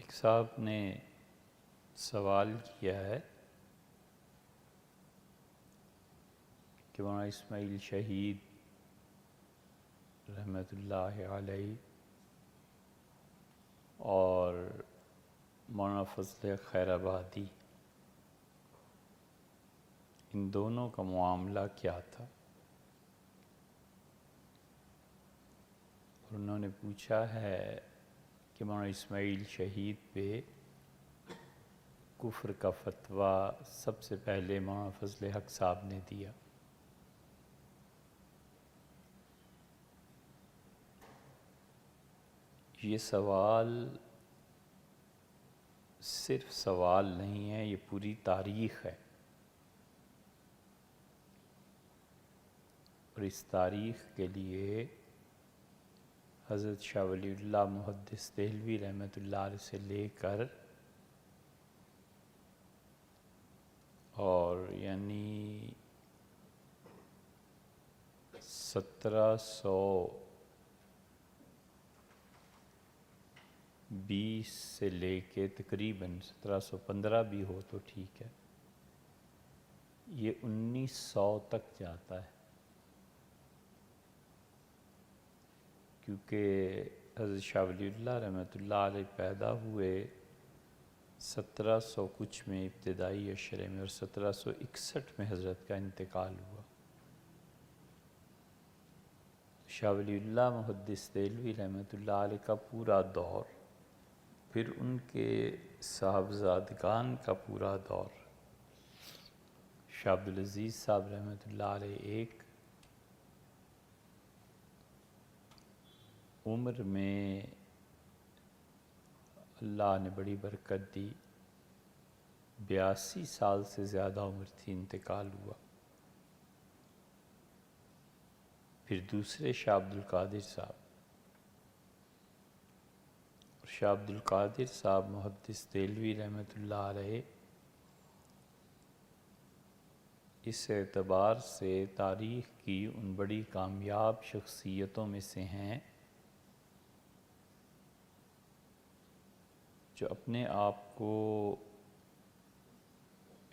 ایک صاحب نے سوال کیا ہے کہ مولانا اسماعیل شہید رحمۃ اللہ علیہ اور مولانا فضل خیر آبادی ان دونوں کا معاملہ کیا تھا؟ اور انہوں نے پوچھا ہے کہ مولانا اسماعیل شہید پہ کفر کا فتویٰ سب سے پہلے مولانا فضل حق صاحب نے دیا۔ یہ سوال صرف سوال نہیں ہے، یہ پوری تاریخ ہے، اور اس تاریخ کے لیے حضرت شاہ ولی اللہ محدث دہلوی رحمۃ اللہ علیہ سے لے کر اور یعنی 1720 سے لے کے تقریباً 1715 بھی ہو تو ٹھیک ہے، یہ 1900 تک جاتا ہے، کیونکہ حضرت شاہ ولی اللہ رحمۃ اللہ علیہ پیدا ہوئے 1700 کچھ میں ابتدائی اشرے میں، اور 1761 میں حضرت کا انتقال ہوا۔ شاہ ولی اللہ محدث دہلوی رحمۃ اللہ علیہ کا پورا دور، پھر ان کے صاحبزادگان کا پورا دور، شاہ عبدالعزیز صاحب رحمۃ اللہ علیہ ایک، عمر میں اللہ نے بڑی برکت دی، 82 سال سے زیادہ عمر تھی، انتقال ہوا۔ پھر دوسرے شاہ عبدالقادر صاحب، اور شاہ عبدالقادر صاحب محدث دہلوی رحمۃ اللہ علیہ اس اعتبار سے تاریخ کی ان بڑی کامیاب شخصیتوں میں سے ہیں جو اپنے آپ کو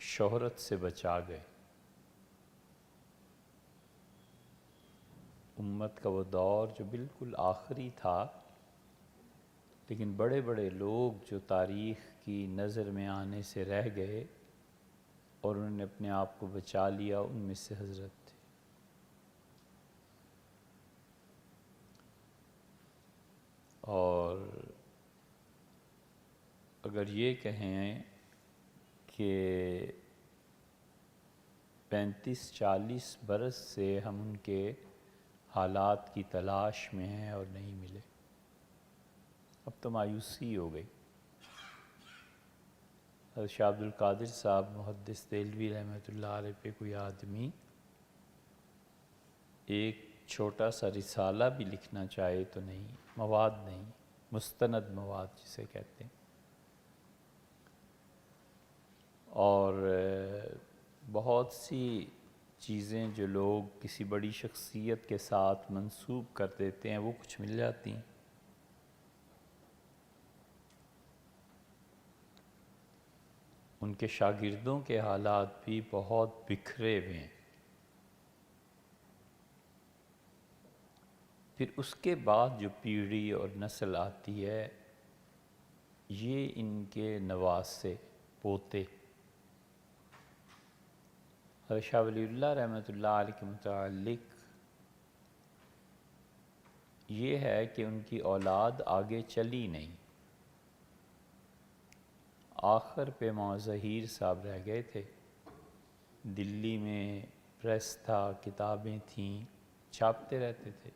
شہرت سے بچا گئے۔ امت کا وہ دور جو بالکل آخری تھا، لیکن بڑے بڑے لوگ جو تاریخ کی نظر میں آنے سے رہ گئے اور انہوں نے اپنے آپ کو بچا لیا، ان میں سے حضرت تھے۔ اور اگر یہ کہیں کہ 35-40 برس سے ہم ان کے حالات کی تلاش میں ہیں اور نہیں ملے، اب تو مایوسی ہو گئی۔ حضرت شاہ عبدالقادر صاحب محدث دہلوی رحمۃ اللہ علیہ پہ کوئی آدمی ایک چھوٹا سا رسالہ بھی لکھنا چاہے تو نہیں، مواد نہیں، مستند مواد جسے کہتے ہیں، اور بہت سی چیزیں جو لوگ کسی بڑی شخصیت کے ساتھ منسوب کر دیتے ہیں وہ کچھ مل جاتی ہیں۔ ان کے شاگردوں کے حالات بھی بہت بکھرے ہوئے ہیں۔ پھر اس کے بعد جو پیڑھی اور نسل آتی ہے، یہ ان کے نواسے، پوتے۔ حضرت شاہ ولی اللہ رحمۃ اللہ علیہ کے متعلق یہ ہے کہ ان کی اولاد آگے چلی نہیں، آخر پہ مولانا ظہیر صاحب رہ گئے تھے۔ دلی میں پریس تھا، کتابیں تھیں، چھاپتے رہتے تھے۔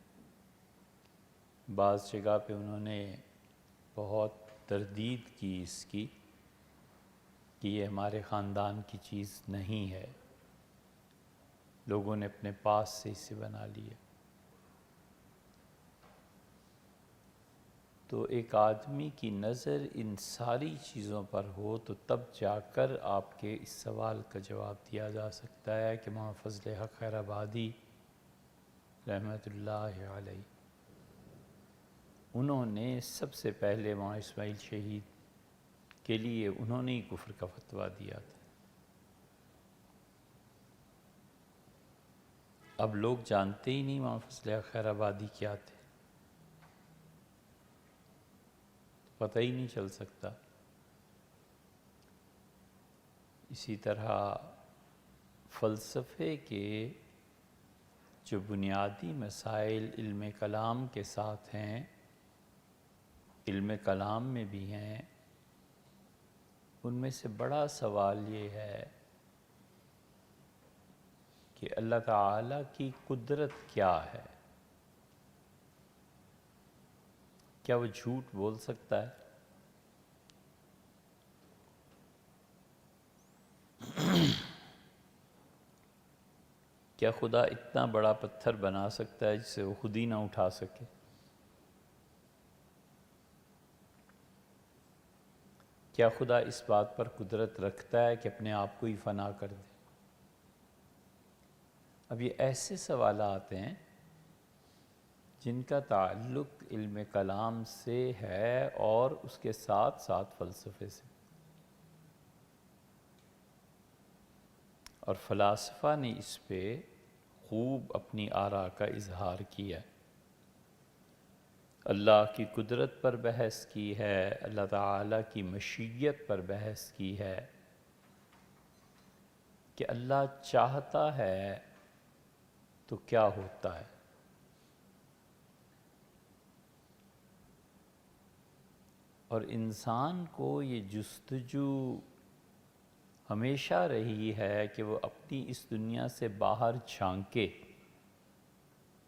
بعض جگہ پہ انہوں نے بہت تردید کی اس کی کہ یہ ہمارے خاندان کی چیز نہیں ہے، لوگوں نے اپنے پاس سے اسے بنا لیا۔ تو ایک آدمی کی نظر ان ساری چیزوں پر ہو تو تب جا کر آپ کے اس سوال کا جواب دیا جا سکتا ہے کہ مولانا فضل حق خیر آبادی رحمۃ اللہ علیہ، انہوں نے سب سے پہلے مولانا اسماعیل شہید کے لیے انہوں نے ہی کفر کا فتویٰ دیا تھا۔ اب لوگ جانتے ہی نہیں امام فضل خیر آبادی کیا تھے، پتہ ہی نہیں چل سکتا۔ اسی طرح فلسفے کے جو بنیادی مسائل علم کلام کے ساتھ ہیں، علم کلام میں بھی ہیں، ان میں سے بڑا سوال یہ ہے کہ اللہ تعالیٰ کی قدرت کیا ہے؟ کیا وہ جھوٹ بول سکتا ہے؟ کیا خدا اتنا بڑا پتھر بنا سکتا ہے جسے وہ خود ہی نہ اٹھا سکے؟ کیا خدا اس بات پر قدرت رکھتا ہے کہ اپنے آپ کو ہی فنا کر دے؟ اب یہ ایسے سوالات ہیں جن کا تعلق علم کلام سے ہے اور اس کے ساتھ ساتھ فلسفے سے، اور فلاسفہ نے اس پہ خوب اپنی آراء کا اظہار کیا ہے۔ اللہ کی قدرت پر بحث کی ہے، اللہ تعالیٰ کی مشیت پر بحث کی ہے کہ اللہ چاہتا ہے تو کیا ہوتا ہے۔ اور انسان کو یہ جستجو ہمیشہ رہی ہے کہ وہ اپنی اس دنیا سے باہر جھانکے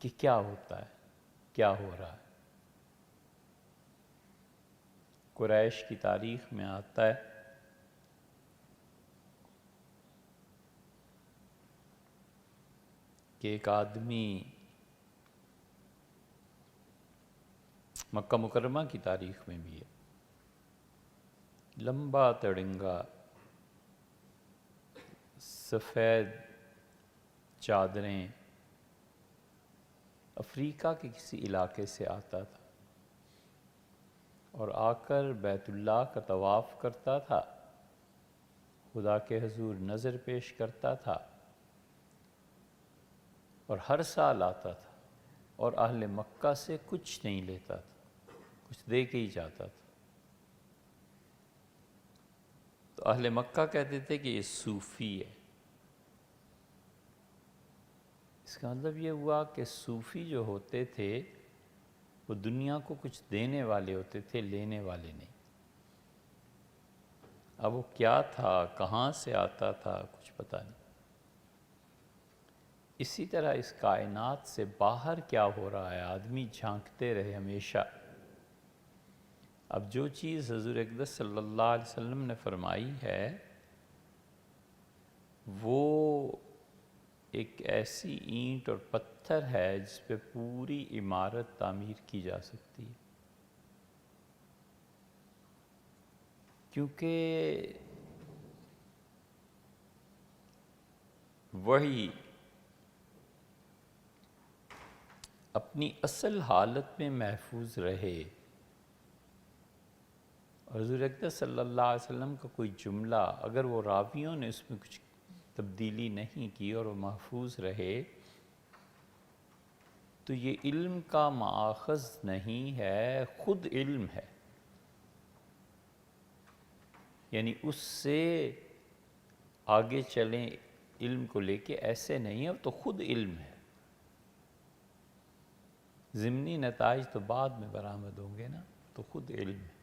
کہ کیا ہوتا ہے، کیا ہو رہا ہے۔ قریش کی تاریخ میں آتا ہے کہ ایک آدمی، مکہ مکرمہ کی تاریخ میں بھی ہے، لمبا تڑنگا، سفید چادریں، افریقہ کے کسی علاقے سے آتا تھا اور آ کر بیت اللہ کا طواف کرتا تھا، خدا کے حضور نظر پیش کرتا تھا، اور ہر سال آتا تھا اور اہل مکہ سے کچھ نہیں لیتا تھا، کچھ دے کے ہی جاتا تھا۔ تو اہل مکہ کہتے تھے کہ یہ صوفی ہے۔ اس کا مطلب یہ ہوا کہ صوفی جو ہوتے تھے وہ دنیا کو کچھ دینے والے ہوتے تھے، لینے والے نہیں۔ اب وہ کیا تھا، کہاں سے آتا تھا، کچھ پتہ نہیں۔ اسی طرح اس کائنات سے باہر کیا ہو رہا ہے، آدمی جھانکتے رہے ہمیشہ۔ اب جو چیز حضور اقدس صلی اللہ علیہ وسلم نے فرمائی ہے وہ ایک ایسی اینٹ اور پتھر ہے جس پہ پوری عمارت تعمیر کی جا سکتی ہے، کیونکہ وہی اپنی اصل حالت میں محفوظ رہے، اور حضور اقدس صلی اللہ علیہ وسلم کا کوئی جملہ اگر وہ راویوں نے اس میں کچھ تبدیلی نہیں کی اور وہ محفوظ رہے تو یہ علم کا ماخذ نہیں ہے، خود علم ہے۔ یعنی اس سے آگے چلیں علم کو لے کے، ایسے نہیں ہے، تو خود علم ہے۔ ضمنی نتائج تو بعد میں برآمد ہوں گے نا، تو خود علم ہے۔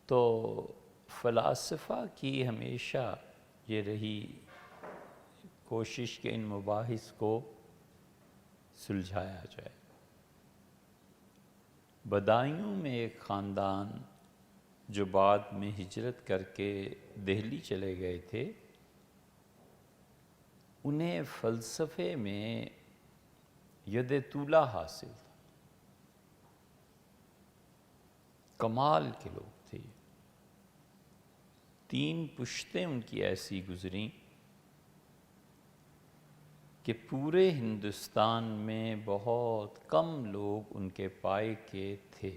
تو فلاسفہ کی ہمیشہ یہ رہی کوشش کہ ان مباحث کو سلجھایا جائے۔ بدایوں میں ایک خاندان جو بعد میں ہجرت کر کے دہلی چلے گئے تھے، انہیں فلسفے میں ید طولہ حاصل تھا، کمال کے لوگ تھے۔ 3 پشتیں ان کی ایسی گزریں کہ پورے ہندوستان میں بہت کم لوگ ان کے پائے کے تھے۔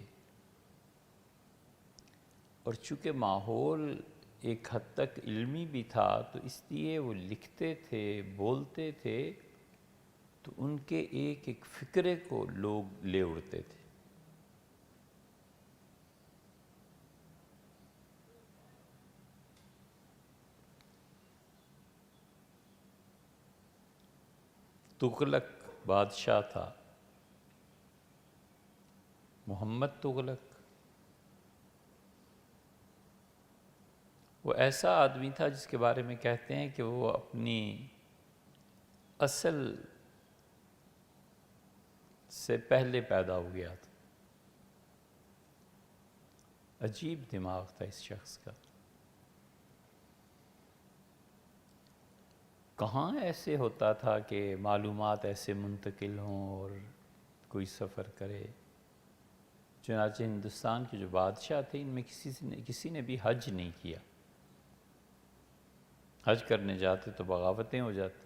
اور چونکہ ماحول ایک حد تک علمی بھی تھا تو اس لیے وہ لکھتے تھے، بولتے تھے، تو ان کے ایک ایک فکرے کو لوگ لے اڑتے تھے۔ تغلق بادشاہ تھا، محمد تغلق، وہ ایسا آدمی تھا جس کے بارے میں کہتے ہیں کہ وہ اپنی اصل سے پہلے پیدا ہو گیا تھا۔ عجیب دماغ تھا اس شخص کا۔ کہاں ایسے ہوتا تھا کہ معلومات ایسے منتقل ہوں اور کوئی سفر کرے۔ چنانچہ ہندوستان کے جو بادشاہ تھے ان میں کسی نے بھی حج نہیں کیا۔ حج کرنے جاتے تو بغاوتیں ہو جاتی۔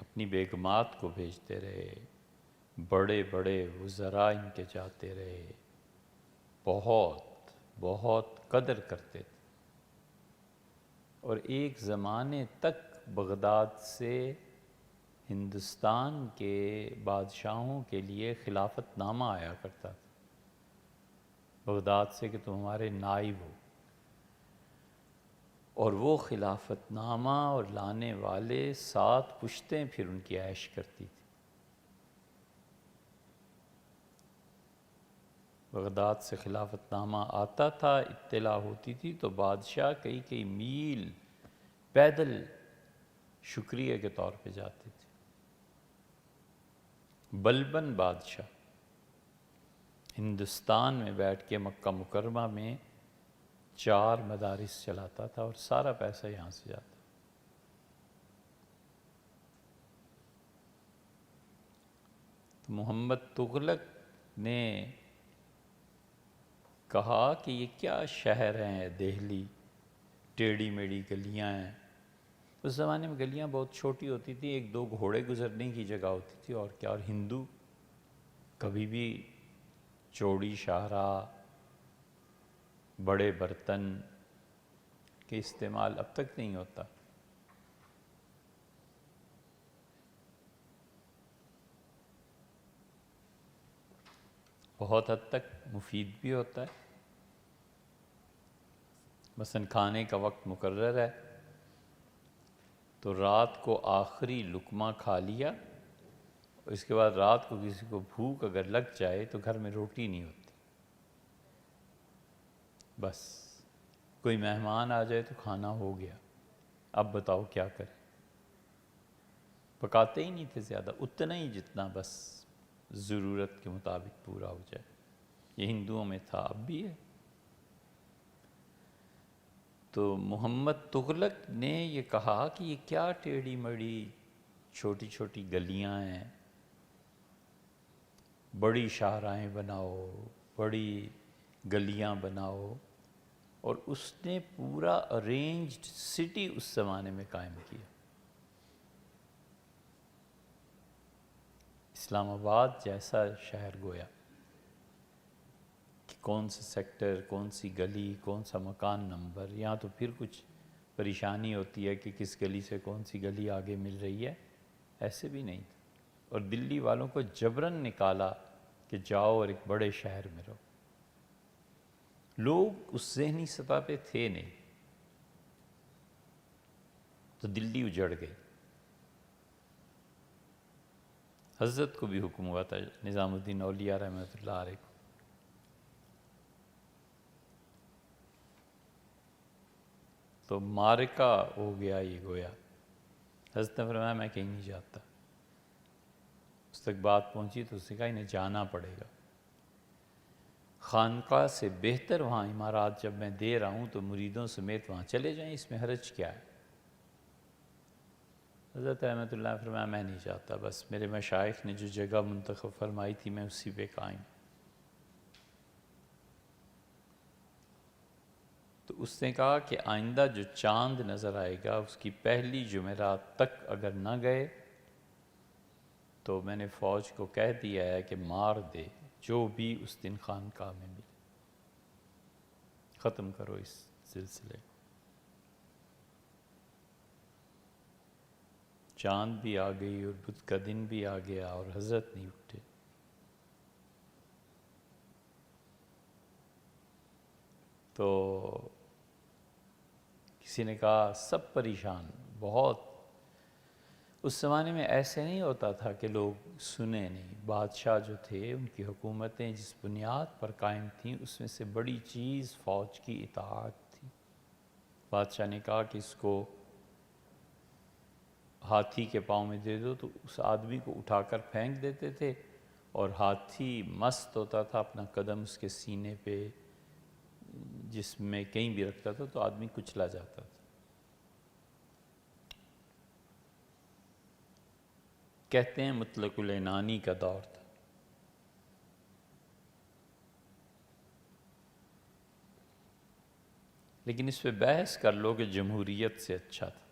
اپنی بیگمات کو بھیجتے رہے، بڑے بڑے وزراء ان کے جاتے رہے، بہت بہت قدر کرتے تھے، اور ایک زمانے تک بغداد سے ہندوستان کے بادشاہوں کے لیے خلافت نامہ آیا کرتا تھا، بغداد سے کہ تم ہمارے نائب ہو، اور وہ خلافت نامہ اور لانے والے 7 پشتیں پھر ان کی عیش کرتی تھی۔ بغداد سے خلافت نامہ آتا تھا، اطلاع ہوتی تھی تو بادشاہ کئی میل پیدل شکریہ کے طور پہ جاتے تھے۔ بلبن بادشاہ ہندوستان میں بیٹھ کے مکہ مکرمہ میں 4 مدارس چلاتا تھا اور سارا پیسہ یہاں سے جاتا۔ تو محمد تغلق نے کہا کہ یہ کیا شہر ہیں دہلی، ٹیڑھی میڑھی گلیاں ہیں۔ اس زمانے میں گلیاں بہت چھوٹی ہوتی تھی، 1-2 گھوڑے گزرنے کی جگہ ہوتی تھی، اور کیا، اور ہندو کبھی بھی چوڑی شاہراہ، بڑے برتن کے استعمال اب تک نہیں ہوتا۔ بہت حد تک مفید بھی ہوتا ہے۔ مثلا کھانے کا وقت مقرر ہے تو رات کو آخری لقمہ کھا لیا، اور اس کے بعد رات کو کسی کو بھوک اگر لگ جائے تو گھر میں روٹی نہیں ہوتی، بس کوئی مہمان آ جائے تو کھانا ہو گیا، اب بتاؤ کیا کریں۔ پکاتے ہی نہیں تھے زیادہ، اتنا ہی جتنا بس ضرورت کے مطابق پورا ہو جائے۔ یہ ہندوؤں میں تھا، اب بھی ہے۔ تو محمد تغلق نے یہ کہا کہ یہ کیا ٹیڑھی مڑھی چھوٹی چھوٹی گلیاں ہیں، بڑی شاہراہیں بناؤ، بڑی گلیاں بناؤ، اور اس نے پورا ارینجڈ سٹی اس زمانے میں قائم کیا۔ اسلام آباد جیسا شہر گویا کہ کون سا سیکٹر، کون سی گلی، کون سا مکان نمبر، یہاں تو پھر کچھ پریشانی ہوتی ہے کہ کس گلی سے کون سی گلی آگے مل رہی ہے، ایسے بھی نہیں تھا۔ اور دلی والوں کو جبراً نکالا کہ جاؤ اور ایک بڑے شہر میں رہو۔ لوگ اس ذہنی سطح پہ تھے نہیں، تو دلی اجڑ گئی۔ حضرت کو بھی حکم ہوا تھا، نظام الدین اولیاء رحمۃ اللہ علیہ کو، تو معرکہ ہو گیا یہ گویا۔ حضرت نے فرمایا میں کہیں نہیں جاتا۔ اس تک بات پہنچی تو اس نے کہا انہیں جانا پڑے گا، خانقاہ سے بہتر وہاں عمارات جب میں دے رہا ہوں تو مریدوں سمیت وہاں چلے جائیں، اس میں حرج کیا ہے۔ حضرت رحمۃ اللہ نے فرمایا میں نہیں چاہتا، بس میرے مشائخ نے جو جگہ منتخب فرمائی تھی میں اسی پہ قائم۔ تو اس نے کہا کہ آئندہ جو چاند نظر آئے گا اس کی پہلی جمعرات تک اگر نہ گئے تو میں نے فوج کو کہہ دیا ہے کہ مار دے، جو بھی اس دن خانقاہ میں ملے، ختم کرو اس سلسلے کو۔ چاند بھی آ گئی اور بدھ کا دن بھی آ گیا اور حضرت نہیں اٹھے۔ تو کسی نے کہا سب پریشان، بہت۔ اس زمانے میں ایسے نہیں ہوتا تھا کہ لوگ سنیں نہیں۔ بادشاہ جو تھے ان کی حکومتیں جس بنیاد پر قائم تھیں اس میں سے بڑی چیز فوج کی اطاعت تھی۔ بادشاہ نے کہا کہ اس کو ہاتھی کے پاؤں میں دے دو، تو اس آدمی کو اٹھا کر پھینک دیتے تھے، اور ہاتھی مست ہوتا تھا، اپنا قدم اس کے سینے پہ جس میں کہیں بھی رکھتا تھا تو آدمی کچلا جاتا تھا۔ کہتے ہیں مطلق العنانی کا دور تھا۔ لیکن اس پہ بحث کر لو کہ جمہوریت سے اچھا تھا۔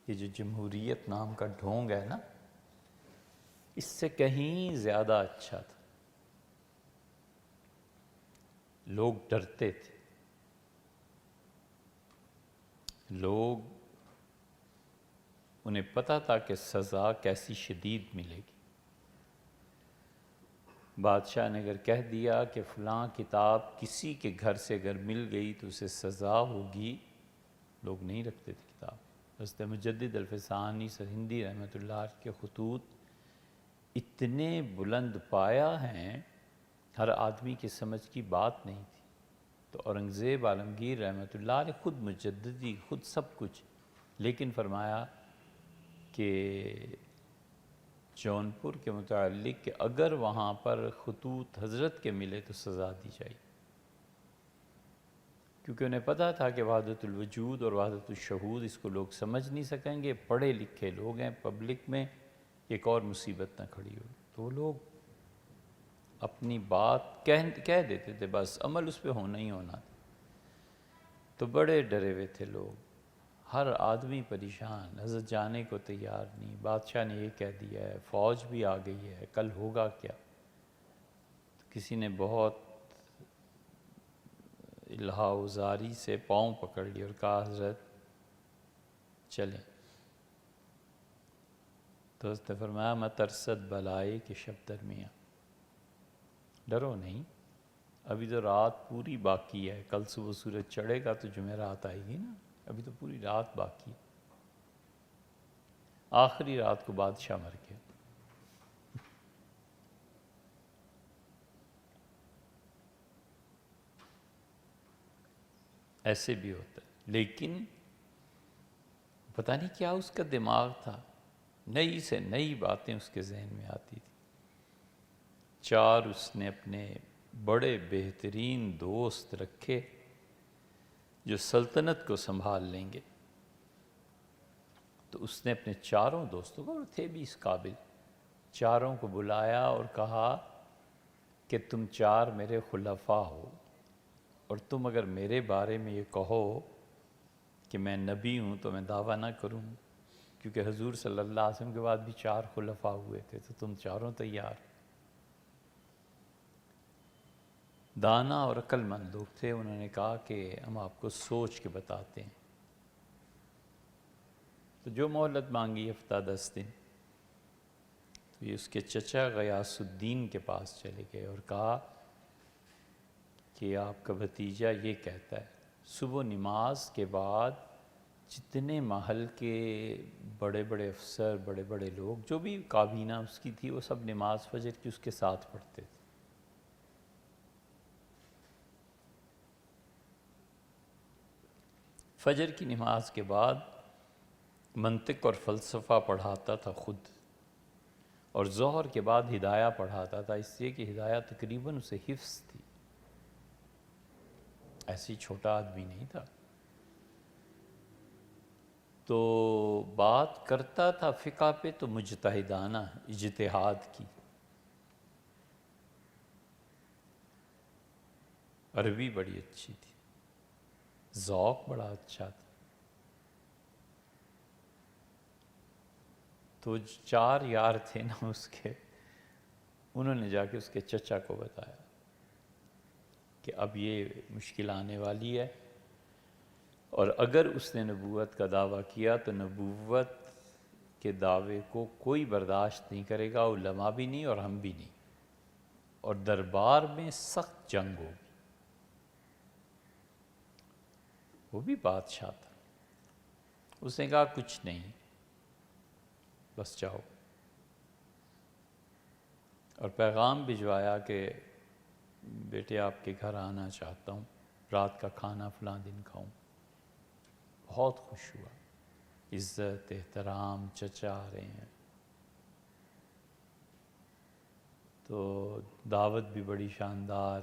یہ جو جمہوریت نام کا ڈھونگ ہے نا، اس سے کہیں زیادہ اچھا تھا۔ لوگ ڈرتے تھے، لوگ انہیں پتہ تھا کہ سزا کیسی شدید ملے گی۔ بادشاہ نے اگر کہہ دیا کہ فلاں کتاب کسی کے گھر سے اگر مل گئی تو اسے سزا ہوگی، لوگ نہیں رکھتے تھے کتاب۔ حضرت مجدد الفسانی سرہندی رحمۃ اللہ علیہ کے خطوط اتنے بلند پایا ہیں، ہر آدمی کی سمجھ کی بات نہیں تھی۔ تو اورنگزیب عالمگیر رحمۃ اللہ علیہ خود مجددی، خود سب کچھ، لیکن فرمایا کہ جونپور کے متعلق کہ اگر وہاں پر خطوط حضرت کے ملے تو سزا دی جائے، کیونکہ انہیں پتہ تھا کہ وحدت الوجود اور وحدت الشہود اس کو لوگ سمجھ نہیں سکیں گے، پڑھے لکھے لوگ ہیں، پبلک میں ایک اور مصیبت نہ کھڑی ہو۔ تو وہ لوگ اپنی بات کہہ دیتے تھے، بس عمل اس پہ ہونا ہی ہونا تھا۔ تو بڑے ڈرے ہوئے تھے لوگ، ہر آدمی پریشان، حضرت جانے کو تیار نہیں، بادشاہ نے یہ کہہ دیا ہے، فوج بھی آ گئی ہے، کل ہوگا کیا؟ تو کسی نے بہت الہا وزاری سے پاؤں پکڑ لی اور کہا حضرت چلیں۔ تو حضرت نے فرمایا مترسد بلائے کہ شب درمیاں، ڈرو نہیں، ابھی تو رات پوری باقی ہے، کل صبح سورج چڑھے گا تو جمعرات آئے گی نا، ابھی تو پوری رات باقی ہے۔ آخری رات کو بادشاہ مر گیا۔ ایسے بھی ہوتا ہے، لیکن پتہ نہیں کیا اس کا دماغ تھا، نئی سے نئی باتیں اس کے ذہن میں آتی تھی۔ چار اس نے اپنے بڑے بہترین دوست رکھے جو سلطنت کو سنبھال لیں گے۔ تو اس نے اپنے چاروں دوستوں کو، اور تھے بھی اس قابل، چاروں کو بلایا اور کہا کہ تم چار میرے خلفاء ہو، اور تم اگر میرے بارے میں یہ کہو کہ میں نبی ہوں تو میں دعویٰ نہ کروں، کیونکہ حضور صلی اللہ علیہ وسلم کے بعد بھی چار خلفاء ہوئے تھے، تو تم چاروں تیار۔ دانا اور عقل مند لوگ تھے، انہوں نے کہا کہ ہم آپ کو سوچ کے بتاتے ہیں۔ تو جو مہلت مانگی ہفتہ 10 دن، تو یہ اس کے چچا غیاث الدین کے پاس چلے گئے اور کہا کہ آپ کا بھتیجا یہ کہتا ہے، صبح نماز کے بعد جتنے محل کے بڑے بڑے افسر، بڑے بڑے لوگ، جو بھی کابینہ اس کی تھی، وہ سب نماز فجر کی اس کے ساتھ پڑھتے تھے۔ فجر کی نماز کے بعد منطق اور فلسفہ پڑھاتا تھا خود، اور ظہر کے بعد ہدایہ پڑھاتا تھا، اس لیے کہ ہدایہ تقریباً اسے حفظ تھی، ایسی چھوٹا آدمی نہیں تھا۔ تو بات کرتا تھا فقہ پہ تو مجتہدانہ، اجتہاد کی، عربی بڑی اچھی تھی، ذوق بڑا اچھا تھا۔ تو چار یار تھے نا اس کے، انہوں نے جا کے اس کے چچا کو بتایا کہ اب یہ مشکل آنے والی ہے، اور اگر اس نے نبوت کا دعویٰ کیا تو نبوت کے دعوے کو کوئی برداشت نہیں کرے گا، علماء بھی نہیں اور ہم بھی نہیں، اور دربار میں سخت جنگ ہوگی۔ وہ بھی بادشاہ تھا، اس نے کہا کچھ نہیں، بس جاؤ، اور پیغام بھجوایا کہ بیٹے آپ کے گھر آنا چاہتا ہوں، رات کا کھانا فلاں دن کھاؤں۔ بہت خوش ہوا، عزت احترام، چچا آ رہے ہیں، تو دعوت بھی بڑی شاندار،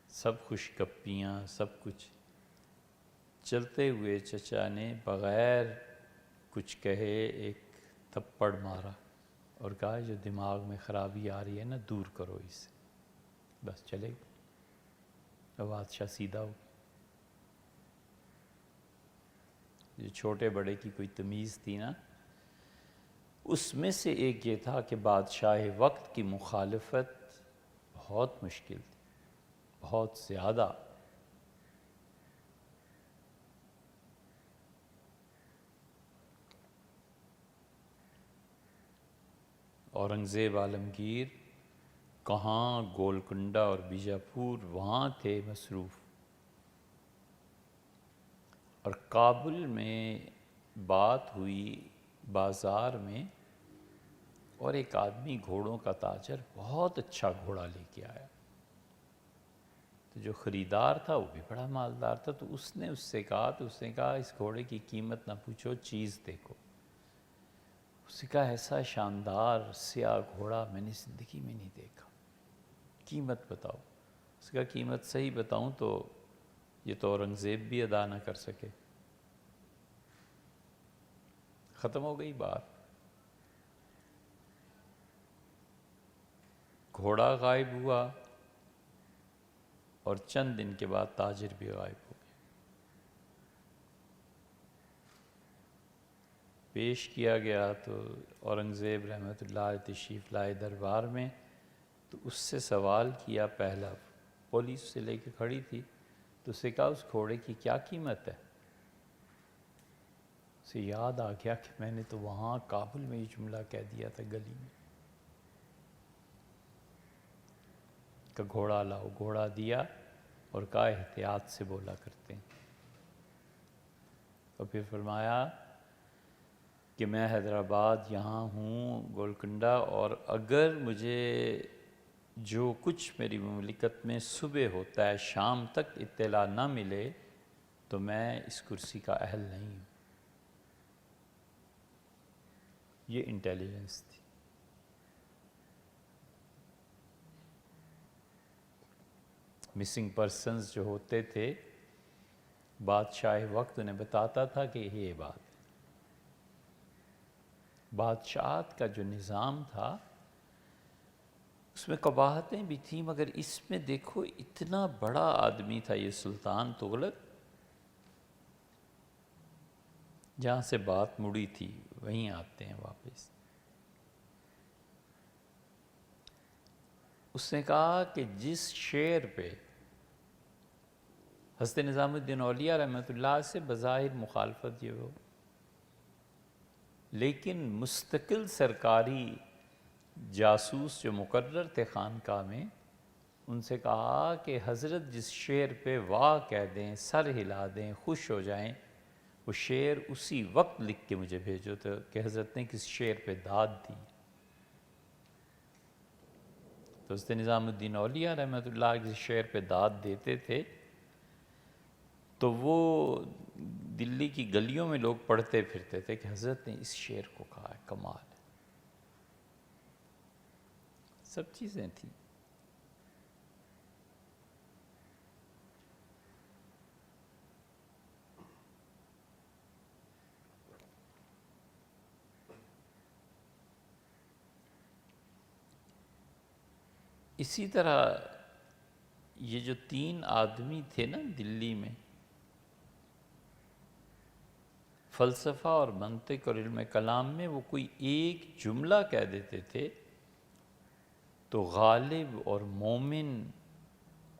سب خوش گپیاں، سب کچھ۔ چلتے ہوئے چچا نے بغیر کچھ کہے ایک تھپڑ مارا اور کہا جو دماغ میں خرابی آ رہی ہے نا، دور کرو اسے، بس چلے گئے۔ اب بادشاہ سیدھا ہو، جو چھوٹے بڑے کی کوئی تمیز تھی نا، اس میں سے ایک یہ تھا کہ بادشاہ وقت کی مخالفت بہت مشکل تھی، بہت زیادہ۔ اورنگزیب عالمگیر کہاں گولکنڈہ اور بیجاپور وہاں تھے مصروف، اور کابل میں بات ہوئی بازار میں، اور ایک آدمی گھوڑوں کا تاجر بہت اچھا گھوڑا لے کے آیا، تو جو خریدار تھا وہ بھی بڑا مالدار تھا، تو اس نے اس سے کہا، اس گھوڑے کی قیمت نہ پوچھو، چیز دیکھو۔ اس نے کہا ایسا شاندار سیاہ گھوڑا میں نے زندگی میں نہیں دیکھا، قیمت بتاؤ۔ اس نے کہا قیمت صحیح بتاؤں تو یہ تو اورنگزیب بھی ادا نہ کر سکے۔ ختم ہو گئی بات، گھوڑا غائب ہوا، اور چند دن کے بعد تاجر بھی غائب ہو گیا۔ پیش کیا گیا تو اورنگزیب رحمۃ اللہ علیہ تشریف لائے دربار میں، تو اس سے سوال کیا، پہلا پولیس سے لے کے کھڑی تھی، تو اسے کہا اس گھوڑے کی کیا قیمت ہے؟ اسے یاد آ گیا کہ میں نے تو وہاں کابل میں یہ جملہ کہہ دیا تھا گلی میں، کہ گھوڑا لاؤ۔ گھوڑا دیا اور کہا احتیاط سے بولا کرتے ہیں، اور پھر فرمایا کہ میں حیدرآباد یہاں ہوں گولکنڈہ، اور اگر مجھے جو کچھ میری مملکت میں صبح ہوتا ہے شام تک اطلاع نہ ملے تو میں اس کرسی کا اہل نہیں ہوں۔ یہ انٹیلیجنس تھی۔ مسنگ پرسنز جو ہوتے تھے، بادشاہ وقت انہیں بتاتا تھا کہ یہ بات ہے۔ بادشاہت کا جو نظام تھا اس میں قباحتیں بھی تھیں، مگر اس میں دیکھو اتنا بڑا آدمی تھا یہ سلطان تغلق، جہاں سے بات مڑی تھی وہیں آتے ہیں واپس۔ اس نے کہا کہ جس شعر پہ حضرت نظام الدین اولیاء رحمۃ اللہ سے بظاہر مخالفت یہ ہو، لیکن مستقل سرکاری جاسوس جو مقرر تھے خانقاہ میں، ان سے کہا کہ حضرت جس شعر پہ واہ کہہ دیں، سر ہلا دیں، خوش ہو جائیں، وہ شعر اسی وقت لکھ کے مجھے بھیجو، تو کہ حضرت نے کس شعر پہ داد دی۔ تو حضرت نظام الدین اولیاء رحمۃ اللہ کسی شعر پہ داد دیتے تھے تو وہ دلی کی گلیوں میں لوگ پڑھتے پھرتے تھے کہ حضرت نے اس شعر کو کہا ہے، کمال ہے۔ سب چیزیں تھیں۔ اسی طرح یہ جو تین آدمی تھے نا دلی میں، فلسفہ اور منطق اور علم کلام میں، وہ کوئی ایک جملہ کہہ دیتے تھے تو غالب اور مومن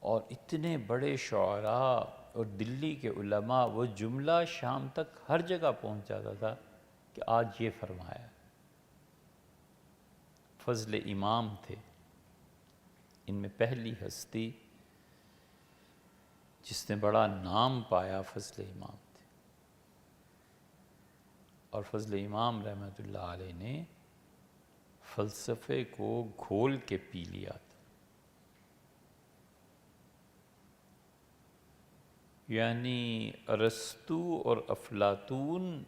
اور اتنے بڑے شعراء اور دلی کے علماء، وہ جملہ شام تک ہر جگہ پہنچ جاتا تھا کہ آج یہ فرمایا۔ فضل امام تھے ان میں پہلی ہستی جس نے بڑا نام پایا، فضل امام تھے۔ اور فضل امام رحمۃ اللہ علیہ نے فلسفے کو گھول کے پی لیا تھا، یعنی ارسطو اور افلاطون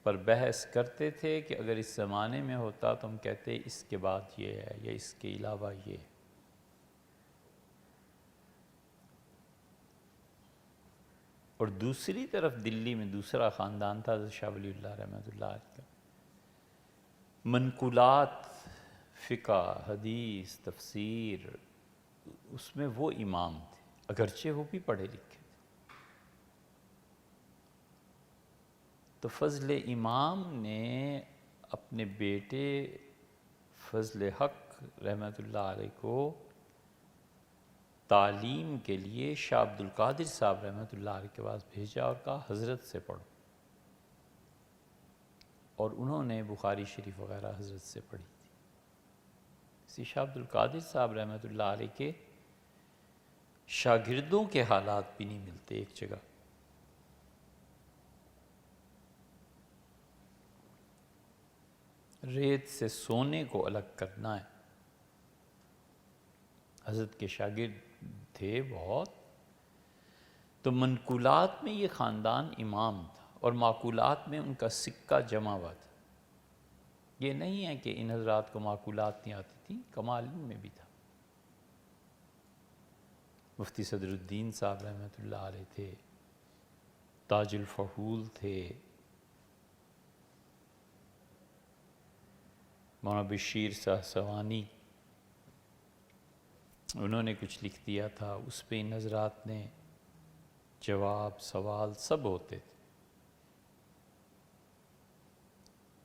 پر بحث کرتے تھے کہ اگر اس زمانے میں ہوتا تو ہم کہتے اس کے بعد یہ ہے یا اس کے علاوہ یہ ہے۔ اور دوسری طرف دلی میں دوسرا خاندان تھا حضرت شاہ ولی اللہ رحمۃ اللہ علیہ کا، منقولات، فقہ، حدیث، تفسیر، اس میں وہ امام تھے، اگرچہ وہ بھی پڑھے لکھے تھے۔ تو فضل امام نے اپنے بیٹے فضل حق رحمۃ اللہ علیہ کو تعلیم کے لیے شاہ عبد القادر صاحب رحمۃ اللہ علیہ کے پاس بھیجا اور کہا حضرت سے پڑھو، اور انہوں نے بخاری شریف وغیرہ حضرت سے پڑھی تھی۔ اسی شاہ عبد القادر صاحب رحمۃ اللہ علیہ کے شاگردوں کے حالات بھی نہیں ملتے ایک جگہ۔ ریت سے سونے کو الگ کرنا ہے۔ حضرت کے شاگرد تھے بہت، تو منقولات میں یہ خاندان امام تھا اور معقولات میں ان کا سکہ جمع ہوا تھا۔ یہ نہیں ہے کہ ان حضرات کو معقولات نہیں آتی تھیں، کمال ان میں بھی تھا۔ مفتی صدر الدین صاحب رحمۃ اللہ علیہ تھے، تاج الفحول تھے، مولانا بشیر سہسوانی، انہوں نے کچھ لکھ دیا تھا، اس پہ ان حضرات نے جواب سوال سب ہوتے تھے۔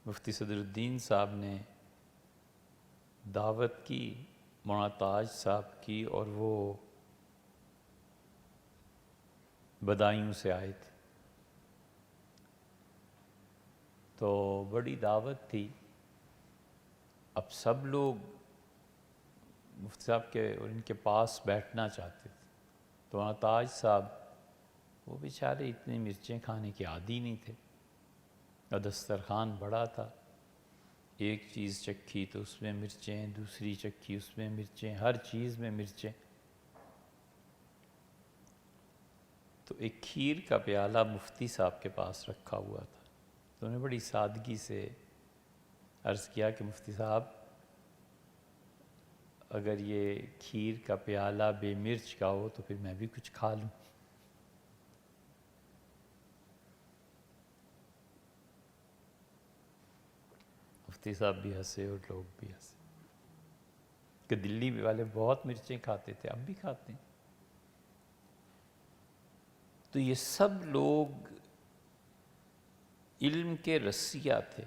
مفتی صدر الدین صاحب نے دعوت کی مولانا تاج صاحب کی، اور وہ بدایوں سے آئے تھے، تو بڑی دعوت تھی۔ اب سب لوگ مفتی صاحب کے اور ان کے پاس بیٹھنا چاہتے تھے، تو مولانا تاج صاحب وہ بیچارے اتنی مرچیں کھانے کے عادی نہیں تھے، اور دسترخوان بڑا تھا، ایک چیز چکھی تو اس میں مرچیں، دوسری چکھی اس میں مرچیں، ہر چیز میں مرچیں۔ تو ایک کھیر کا پیالہ مفتی صاحب کے پاس رکھا ہوا تھا، تو انہوں نے بڑی سادگی سے عرض کیا کہ مفتی صاحب اگر یہ کھیر کا پیالہ بے مرچ کا ہو تو پھر میں بھی کچھ کھا لوں۔ مفتی صاحب بھی ہنسے اور لوگ بھی ہنسے، کہ دلی والے بہت مرچیں کھاتے تھے، اب بھی کھاتے ہیں۔ تو یہ سب لوگ علم کے رسیا تھے۔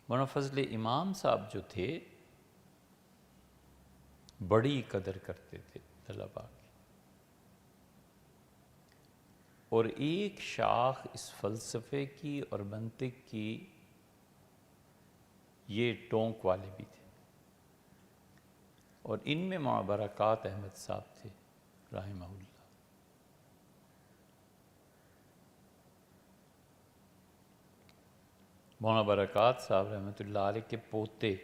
مولانا فضل امام صاحب جو تھے بڑی قدر کرتے تھے طلباء کی، اور ایک شاخ اس فلسفے کی اور منطق کی یہ ٹونک والے بھی تھے، اور ان میں مولانا برکات احمد صاحب تھے رحمہ اللہ۔ مولانا برکات صاحب رحمۃ اللہ علیہ کے پوتے،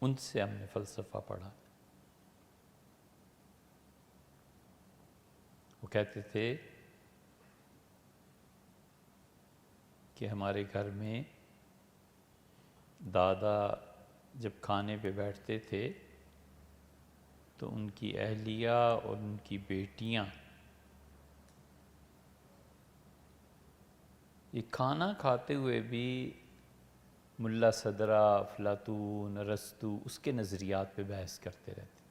ان سے ہم نے فلسفہ پڑھا۔ وہ کہتے تھے کہ ہمارے گھر میں دادا جب کھانے پہ بیٹھتے تھے تو ان کی اہلیہ اور ان کی بیٹیاں یہ کھانا کھاتے ہوئے بھی ملا صدرہ، افلاطون، ارسطو اس کے نظریات پہ بحث کرتے رہتے تھے۔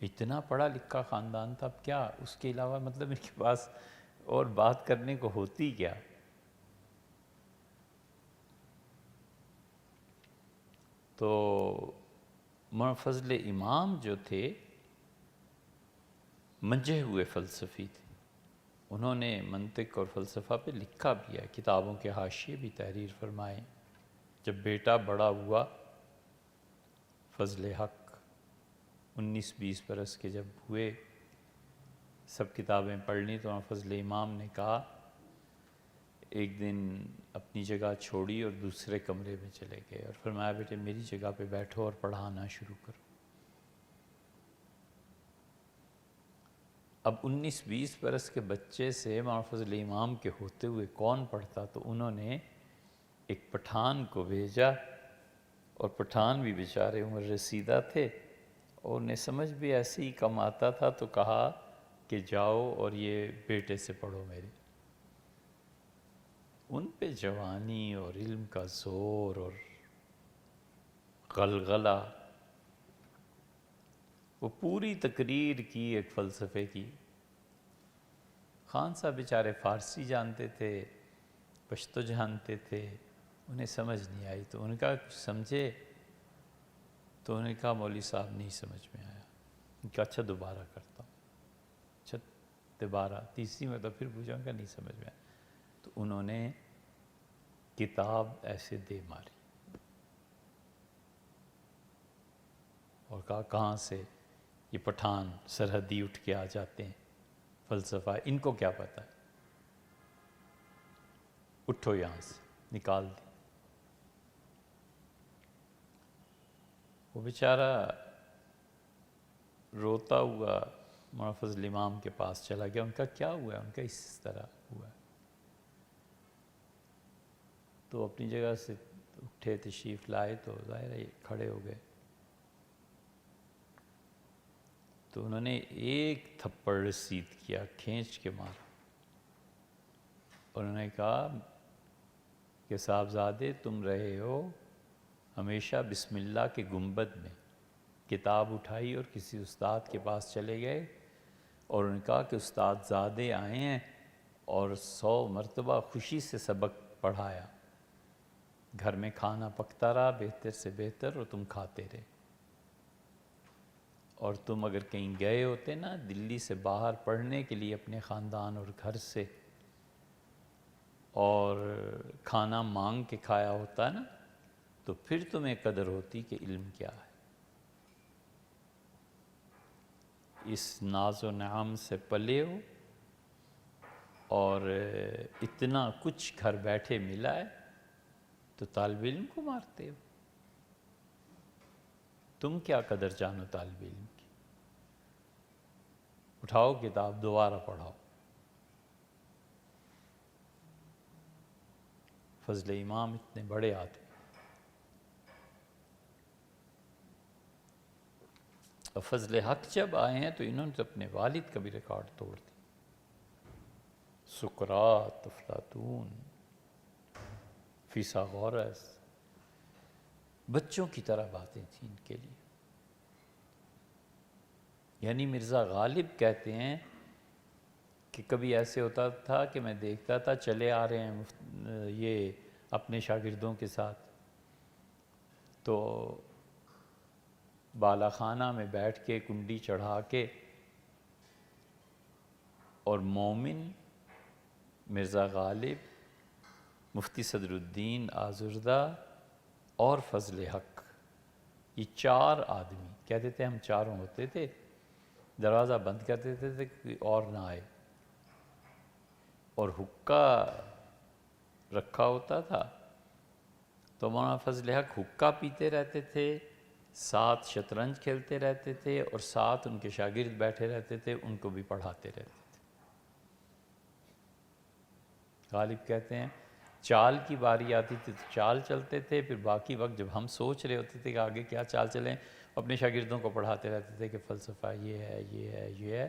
اتنا پڑھا لکھا خاندان تھا، اب کیا اس کے علاوہ مطلب ان کے پاس اور بات کرنے کو ہوتی کیا. تو مولانا فضل امام جو تھے منجھے ہوئے فلسفی تھے. انہوں نے منطق اور فلسفہ پہ لکھا بھی ہے، کتابوں کے حاشیے بھی تحریر فرمائے. جب بیٹا بڑا ہوا فضل حق 19-20 برس کے جب ہوئے، سب کتابیں پڑھ لیں، تو فضل امام نے کہا ایک دن اپنی جگہ چھوڑی اور دوسرے کمرے میں چلے گئے اور فرمایا بیٹے میری جگہ پہ بیٹھو اور پڑھانا شروع کرو. اب 19-20 برس کے بچے سے مولانا فضل امام کے ہوتے ہوئے کون پڑھتا؟ تو انہوں نے ایک پٹھان کو بھیجا، اور پٹھان بھی بیچارے عمر رسیدہ تھے اور انہیں سمجھ بھی ایسے ہی کم آتا تھا، تو کہا کہ جاؤ اور یہ بیٹے سے پڑھو میرے. ان پہ جوانی اور علم کا زور اور غلغلہ. وہ پوری تقریر کی ایک فلسفے کی. خان صاحب بیچارے فارسی جانتے تھے، پشتو جانتے تھے، انہیں سمجھ نہیں آئی. تو ان کا کچھ سمجھے؟ تو انہوں نے کہا مولوی صاحب نہیں سمجھ میں آیا. ان کا اچھا دوبارہ کرتا ہوں. اچھا دوبارہ تیسری میں تو پھر پوچھا، ان کا نہیں سمجھ میں آیا. تو انہوں نے کتاب ایسے دے ماری اور کہا کہاں سے یہ پٹھان سرحدی اٹھ کے آ جاتے ہیں، فلسفہ ان کو کیا پتہ ہے، اٹھو یہاں سے. نکال دی. وہ بیچارہ روتا ہوا مولانا فضل امام کے پاس چلا گیا. ان کا کیا ہوا ہے؟ ان کا اس طرح ہوا ہے. تو اپنی جگہ سے اٹھے، تشریف لائے، تو ظاہر ہے کھڑے ہو گئے. تو انہوں نے ایک تھپڑ رسید کیا، کھینچ کے مارا. اور انہوں نے کہا کہ صاحبزادے تم رہے ہو ہمیشہ بسم اللہ کے گنبد میں. کتاب اٹھائی اور کسی استاد کے پاس چلے گئے اور انہوں نے کہا کہ استاد زادے آئے ہیں اور 100 مرتبہ خوشی سے سبق پڑھایا. گھر میں کھانا پکتا رہا بہتر سے بہتر اور تم کھاتے رہے. اور تم اگر کہیں گئے ہوتے نا دلی سے باہر پڑھنے کے لیے اپنے خاندان اور گھر سے، اور کھانا مانگ کے کھایا ہوتا نا، تو پھر تمہیں قدر ہوتی کہ علم کیا ہے. اس ناز و نعم سے پلے ہو اور اتنا کچھ گھر بیٹھے ملا ہے تو طالب علم کو مارتے ہو. تم کیا قدر جانو طالب علم کی؟ اٹھاؤ کتاب دوبارہ پڑھاؤ. فضل امام اتنے بڑے آدمی. اور فضل حق جب آئے ہیں تو انہوں نے تو اپنے والد کا بھی ریکارڈ توڑ دی. سقراط، افلاطون، فیثاغورس، بچوں کی طرح باتیں تھیں ان کے لیے. یعنی مرزا غالب کہتے ہیں کہ کبھی ایسے ہوتا تھا کہ میں دیکھتا تھا چلے آ رہے ہیں یہ اپنے شاگردوں کے ساتھ، تو بالا خانہ میں بیٹھ کے کنڈی چڑھا کے اور مومن، مرزا غالب، مفتی صدر الدین آزردہ اور فضل حق، یہ 4 آدمی کہتے تھے ہم چاروں ہوتے تھے، دروازہ بند کر دیتے تھے کہ کوئی اور نہ آئے، اور حقہ رکھا ہوتا تھا تو مولانا فضل حق حقہ پیتے رہتے تھے، ساتھ شطرنج کھیلتے رہتے تھے، اور ساتھ ان کے شاگرد بیٹھے رہتے تھے، ان کو بھی پڑھاتے رہتے تھے. غالب کہتے ہیں چال کی باری آتی تھی تو چال چلتے تھے، پھر باقی وقت جب ہم سوچ رہے ہوتے تھے کہ آگے کیا چال چلیں، اپنے شاگردوں کو پڑھاتے رہتے تھے کہ فلسفہ یہ ہے، یہ ہے، یہ ہے.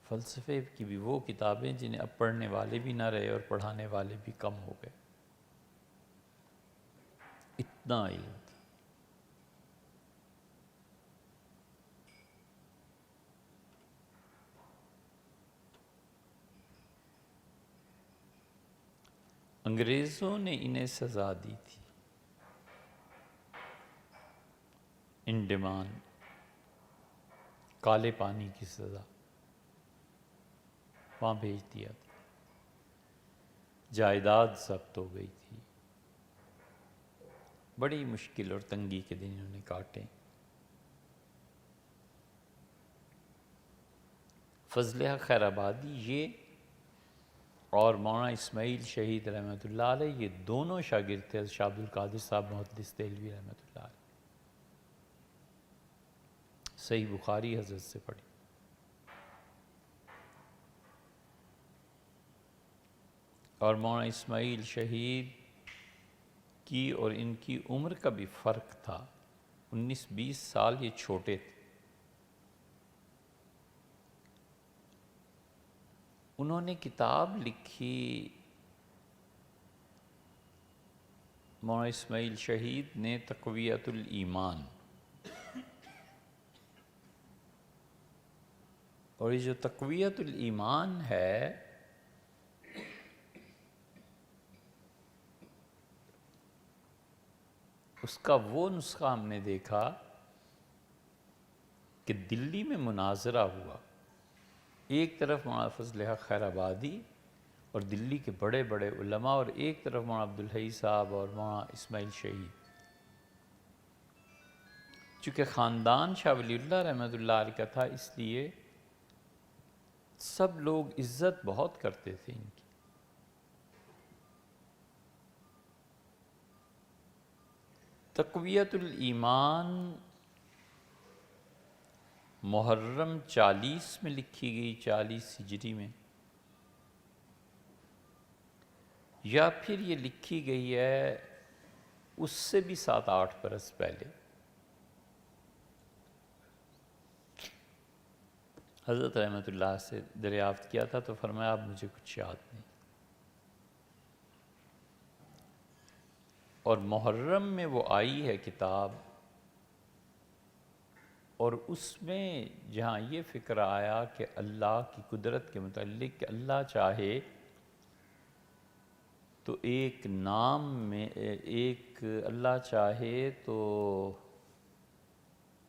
فلسفے کی بھی وہ کتابیں جنہیں اب پڑھنے والے بھی نہ رہے اور پڑھانے والے بھی کم ہو گئے. اتنا علم تھا. انگریزوں نے انہیں سزا دی تھی، انڈمان، کالے پانی کی سزا، وہاں بھیج دیا تھا، جائیداد ضبط ہو گئی تھی، بڑی مشکل اور تنگی کے دن انہوں نے کاٹے۔ فضل حق خیر آبادی یہ اور مولانا اسماعیل شہید رحمۃ اللہ علیہ، یہ دونوں شاگرد تھے شاہ عبد القادر صاحب محدث دہلوی رحمۃ اللہ علیہ۔ صحیح بخاری حضرت سے پڑھی۔ اور مولانا اسماعیل شہید کی اور ان کی عمر کا بھی فرق تھا، 19-20 سال یہ چھوٹے تھے۔ انہوں نے کتاب لکھی مولانا اسماعیل شہید نے، تقویت الایمان، اور یہ جو تقویت الایمان ہے اس کا وہ نسخہ ہم نے دیکھا کہ دلی میں مناظرہ ہوا، ایک طرف مولانا فضل حق خیر آبادی اور دلی کے بڑے بڑے علماء، اور ایک طرف مولانا عبدالحی صاحب اور مولانا اسماعیل شہید۔ چونکہ خاندان شاہ ولی اللہ رحمۃ اللہ علیہ کا تھا، اس لیے سب لوگ عزت بہت کرتے تھے ان کی۔ تقویت الایمان محرم 40 میں لکھی گئی، 40 ہجری میں، یا پھر یہ لکھی گئی ہے اس سے بھی 7-8 برس پہلے۔ حضرت رحمۃ اللہ سے دریافت کیا تھا تو فرمایا اب مجھے کچھ یاد نہیں۔ اور محرم میں وہ آئی ہے کتاب، اور اس میں جہاں یہ فکر آیا کہ اللہ کی قدرت کے متعلق کہ اللہ چاہے تو ایک نام میں، ایک اللہ چاہے تو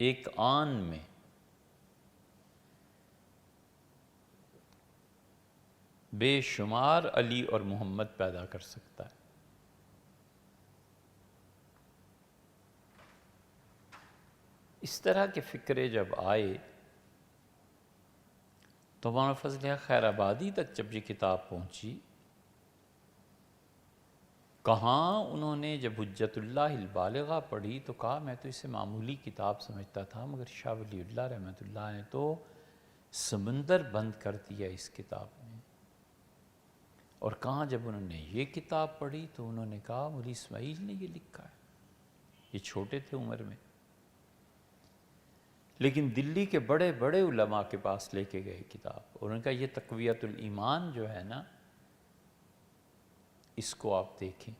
ایک آن میں بے شمار علی اور محمد پیدا کر سکتا ہے۔ اس طرح کے فکرے جب آئے تو مولانا فضل حق خیر آبادی تک جب یہ کتاب پہنچی، کہاں انہوں نے جب حجت اللہ البالغہ پڑھی تو کہا میں تو اسے معمولی کتاب سمجھتا تھا، مگر شاہ ولی اللہ رحمۃ اللہ نے تو سمندر بند کر دیا اس کتاب میں۔ اور کہاں جب انہوں نے یہ کتاب پڑھی تو انہوں نے کہا مولی اسماعیل نے یہ لکھا ہے، یہ چھوٹے تھے عمر میں، لیکن دلی کے بڑے بڑے علماء کے پاس لے کے گئے کتاب، اور انہوں نے کہا یہ تقویت الایمان جو ہے نا اس کو آپ دیکھیں۔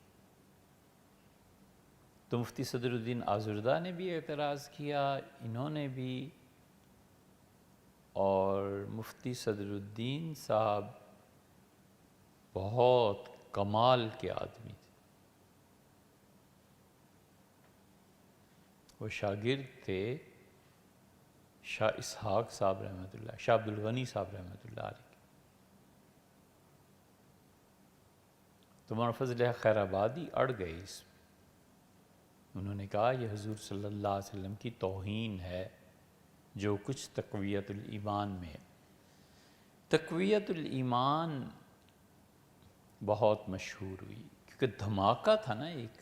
تو مفتی صدر الدین آزردہ نے بھی اعتراض کیا، انہوں نے بھی، اور مفتی صدر الدین صاحب بہت کمال کے آدمی تھے، وہ شاگرد تھے شاہ اسحاق صاحب رحمۃ اللہ، شاہ عبد الغنی صاحب رحمۃ اللہ علیہ۔ تو مولانا فضل حق خیر آبادی اڑ گئے اس میں، انہوں نے کہا یہ حضور صلی اللہ علیہ وسلم کی توہین ہے جو کچھ تقویت الایمان میں ہے۔ تقویت الایمان بہت مشہور ہوئی کیونکہ دھماکہ تھا نا ایک۔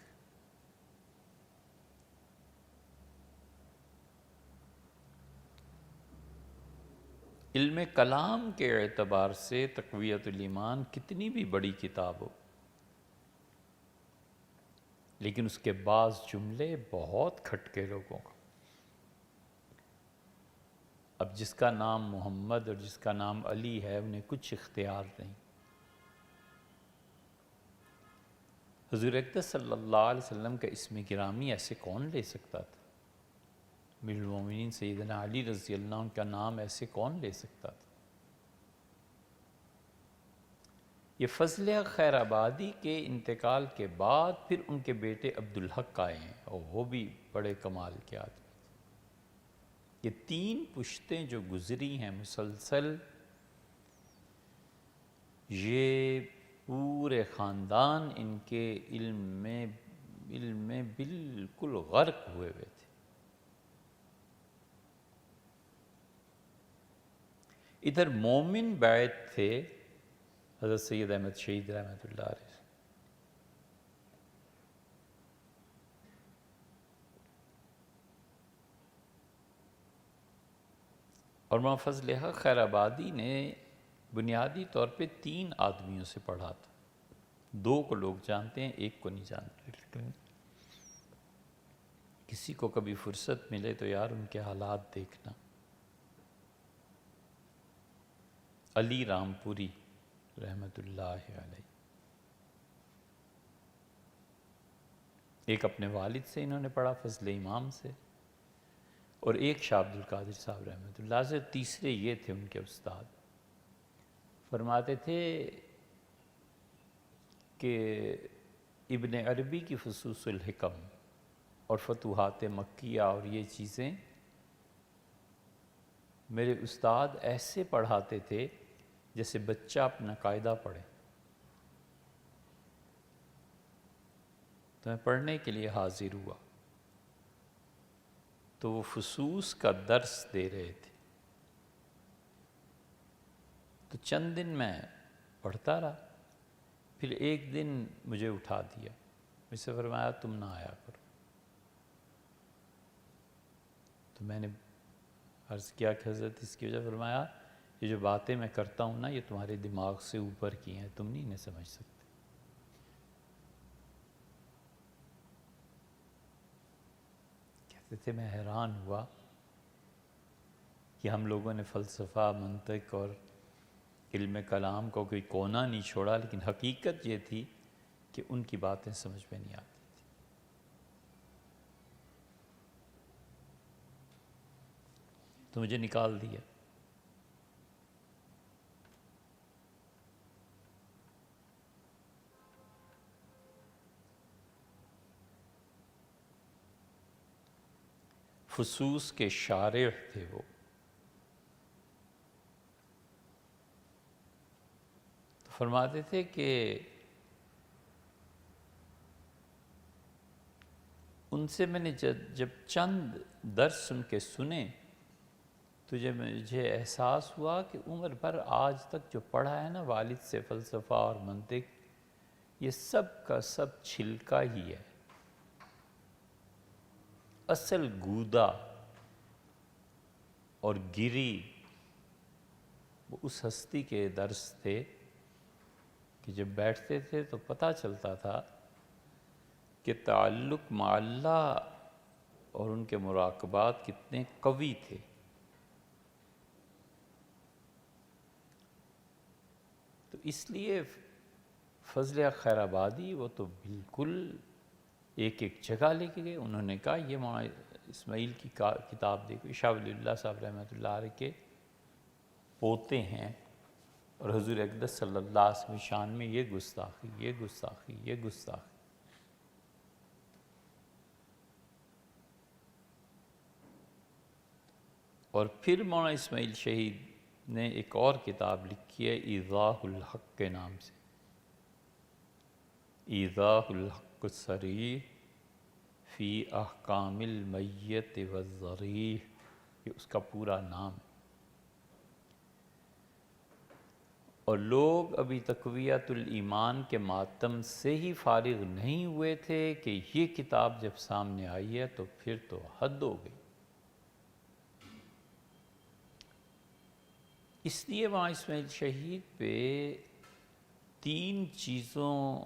علم کلام کے اعتبار سے تقویت الایمان کتنی بھی بڑی کتاب ہو، لیکن اس کے بعض جملے بہت کھٹکے لوگوں کا۔ اب جس کا نام محمد اور جس کا نام علی ہے انہیں کچھ اختیار نہیں۔ حضور اقدس صلی اللہ علیہ وسلم کا اسم گرامی ایسے کون لے سکتا تھا؟ امیر المومنین سیدنا علی رضی اللہ عنہ کا نام ایسے کون لے سکتا تھا؟ یہ فضل حق خیر آبادی کے انتقال کے بعد پھر ان کے بیٹے عبدالحق آئے ہیں، اور وہ بھی بڑے کمال کے آدمی. یہ 3 پشتیں جو گزری ہیں مسلسل، یہ پورے خاندان ان کے علم میں بالکل غرق ہوئے تھے. ادھر مومن بیعت تھے حضرت سید احمد شہید رحمۃ اللہ علیہ. اور مولانا فضل حق خیر آبادی نے بنیادی طور پہ 3 آدمیوں سے پڑھا تھا. 2 کو لوگ جانتے ہیں، 1 کو نہیں جانتے. لیکن کسی کو کبھی فرصت ملے تو یار ان کے حالات دیکھنا. علی رامپوری رحمۃ اللہ علیہ، ایک اپنے والد سے انہوں نے پڑھا فضل امام سے، اور ایک شاہ عبد القادر صاحب رحمۃ اللہ سے. تیسرے یہ تھے ان کے استاد. فرماتے تھے کہ ابن عربی کی فصوص الحکم اور فتوحات مکیہ اور یہ چیزیں میرے استاد ایسے پڑھاتے تھے جیسے بچہ اپنا قاعدہ پڑھے. تو میں پڑھنے کے لیے حاضر ہوا تو وہ فصوص کا درس دے رہے تھے. تو چند دن میں پڑھتا رہا. پھر ایک دن مجھے اٹھا دیا، مجھ سے فرمایا تم نہ آیا کرو. تو میں نے عرض کیا کہ حضرت اس کی وجہ. فرمایا یہ جو باتیں میں کرتا ہوں نا، یہ تمہارے دماغ سے اوپر کی ہیں، تم نہیں انہیں سمجھ سکتے. کہتے تھے میں حیران ہوا کہ ہم لوگوں نے فلسفہ، منطق اور علم کلام کو کوئی کونا نہیں چھوڑا، لیکن حقیقت یہ تھی کہ ان کی باتیں سمجھ میں نہیں آتی تھی. تو مجھے نکال دیا. فصوص کے شارح تھے وہ. تو فرماتے تھے کہ ان سے میں نے جب چند درس ان کے سنے تو جب مجھے احساس ہوا کہ عمر بھر آج تک جو پڑھا ہے نا والد سے فلسفہ اور منطق، یہ سب کا سب چھلکا ہی ہے. اصل گودا اور گری وہ اس ہستی کے درس تھے کہ جب بیٹھتے تھے تو پتہ چلتا تھا کہ تعلق مع اللہ اور ان کے مراقبات کتنے قوی تھے. تو اس لیے فضل حق خیر آبادی وہ تو بالکل ایک جگہ لے کے گئے. انہوں نے کہا یہ مولانا اسماعیل کی کتاب دیکھو. شاہ ولی اللہ صاحب رحمۃ اللہ علیہ کے پوتے ہیں، اور حضور اقدس صلی اللہ علیہ وسلم شان میں یہ گستاخی، یہ گستاخی، یہ گستاخی. اور پھر مولانا اسماعیل شہید نے ایک اور کتاب لکھی ہے ایضاح الحق کے نام سے. ایضاح الحق الصریح فی احکام المیت والضریح، یہ اس کا پورا نام ہے. اور لوگ ابھی تقویت الایمان کے ماتم سے ہی فارغ نہیں ہوئے تھے کہ یہ کتاب جب سامنے آئی ہے تو پھر تو حد ہو گئی. اس لیے وہاں اسماعیل شہید پہ 3 چیزوں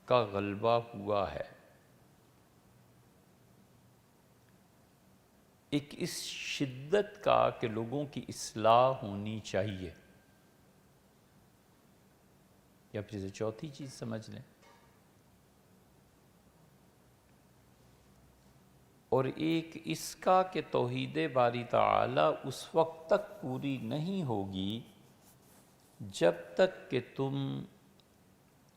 کا غلبہ ہوا ہے. ایک اس شدت کا کہ لوگوں کی اصلاح ہونی چاہیے، یا پھر اسے چوتھی چیز سمجھ لیں. اور ایک اس کا کہ توحید باری تعالی اس وقت تک پوری نہیں ہوگی جب تک کہ تم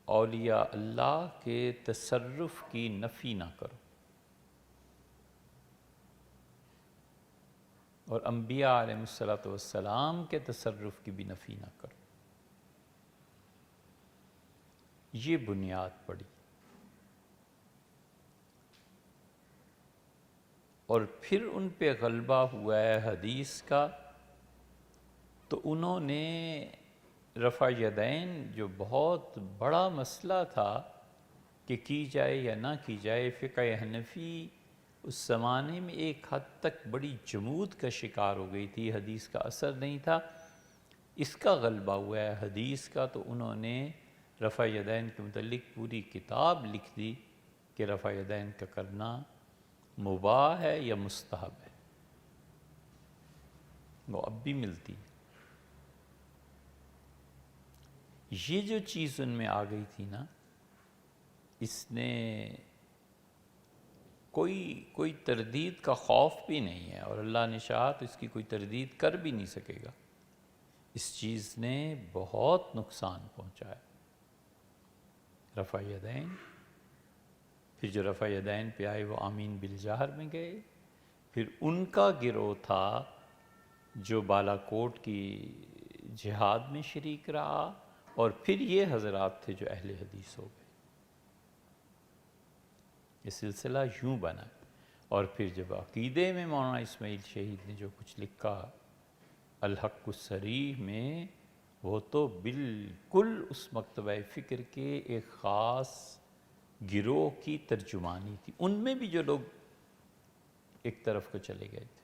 اولیاء اللہ کے تصرف کی نفی نہ کرو اور انبیاء علیہ السلام کے تصرف کی بھی نفی نہ کرو، یہ بنیاد پڑی۔ اور پھر ان پہ غلبہ ہوا ہے حدیث کا، تو انہوں نے رفع یدین جو بہت بڑا مسئلہ تھا کہ کی جائے یا نہ کی جائے، فقہ حنفی اس زمانے میں ایک حد تک بڑی جمود کا شکار ہو گئی تھی، حدیث کا اثر نہیں تھا، اس کا غلبہ ہوا ہے حدیث کا، تو انہوں نے رفع یدین کے متعلق پوری کتاب لکھ دی کہ رفع یدین کا کرنا مباح ہے یا مستحب ہے، وہ اب بھی ملتی ہے۔ یہ جو چیز ان میں آ گئی تھی نا، اس نے کوئی تردید کا خوف بھی نہیں ہے، اور اللہ نے چاہا تو اس کی کوئی تردید کر بھی نہیں سکے گا۔ اس چیز نے بہت نقصان پہنچایا، رفع یدین۔ پھر جو رفع یدین پہ آئے وہ آمین بالجہر میں گئے، پھر ان کا گروہ تھا جو بالا کوٹ کی جہاد میں شریک رہا، اور پھر یہ حضرات تھے جو اہل حدیث ہو گئے۔ یہ سلسلہ یوں بنا، اور پھر جب عقیدے میں مولانا اسماعیل شہید نے جو کچھ لکھا الحق الصریح میں، وہ تو بالکل اس مکتبہ فکر کے ایک خاص گروہ کی ترجمانی تھی، ان میں بھی جو لوگ ایک طرف کو چلے گئے تھے۔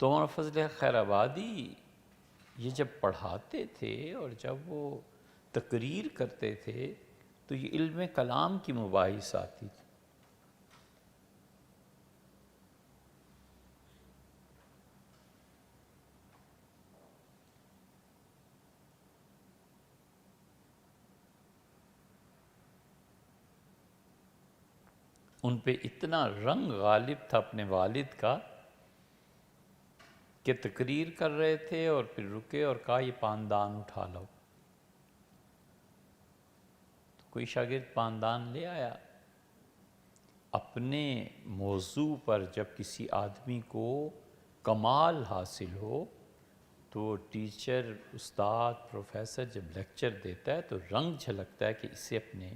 تو مولانا فضل حق خیر آبادی یہ جب پڑھاتے تھے اور جب وہ تقریر کرتے تھے تو یہ علم کلام کی مباحث آتی تھی۔ ان پہ اتنا رنگ غالب تھا اپنے والد کا کہ تقریر کر رہے تھے اور پھر رکے اور کہا یہ پاندان اٹھا لو، تو کوئی شاگرد پاندان لے آیا۔ اپنے موضوع پر جب کسی آدمی کو کمال حاصل ہو تو ٹیچر، استاد، پروفیسر جب لیکچر دیتا ہے تو رنگ جھلکتا ہے کہ اس سے اپنے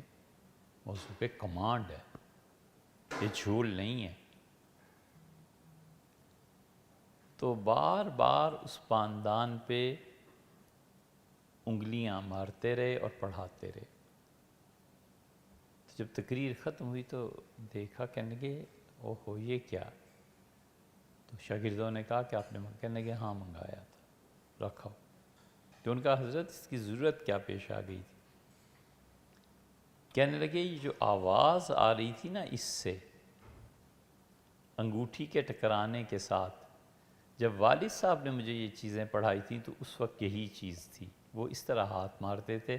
موضوع پہ کمانڈ ہے، یہ جھول نہیں ہے۔ تو بار بار اس پاندان پہ انگلیاں مارتے رہے اور پڑھاتے رہے۔ جب تقریر ختم ہوئی تو دیکھا، کہنے لگے اوہو یہ کیا؟ تو شاگردوں نے کہا کہ آپ نے کہنے لگے ہاں منگایا تھا، رکھو۔ تو ان کا حضرت اس کی ضرورت کیا پیش آ گئی تھی؟ کہنے لگے یہ جو آواز آ رہی تھی نا اس سے انگوٹھی کے ٹکرانے کے ساتھ، جب والد صاحب نے مجھے یہ چیزیں پڑھائی تھیں تو اس وقت یہی چیز تھی، وہ اس طرح ہاتھ مارتے تھے،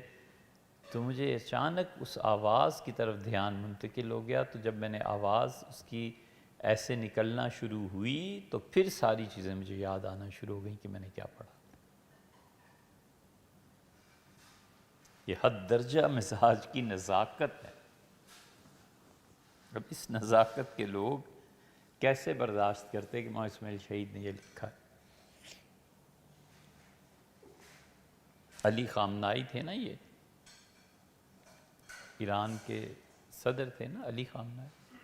تو مجھے اچانک اس آواز کی طرف دھیان منتقل ہو گیا، تو جب میں نے آواز اس کی ایسے نکلنا شروع ہوئی تو پھر ساری چیزیں مجھے یاد آنا شروع ہو گئیں کہ میں نے کیا پڑھا۔ یہ حد درجہ مزاج کی نزاکت ہے۔ اب اس نزاکت کے لوگ کیسے برداشت کرتے کہ مولانا اسماعیل شہید نے یہ لکھا ہے؟ علی خامنائی تھے نا، یہ ایران کے صدر تھے نا، علی خامنائی،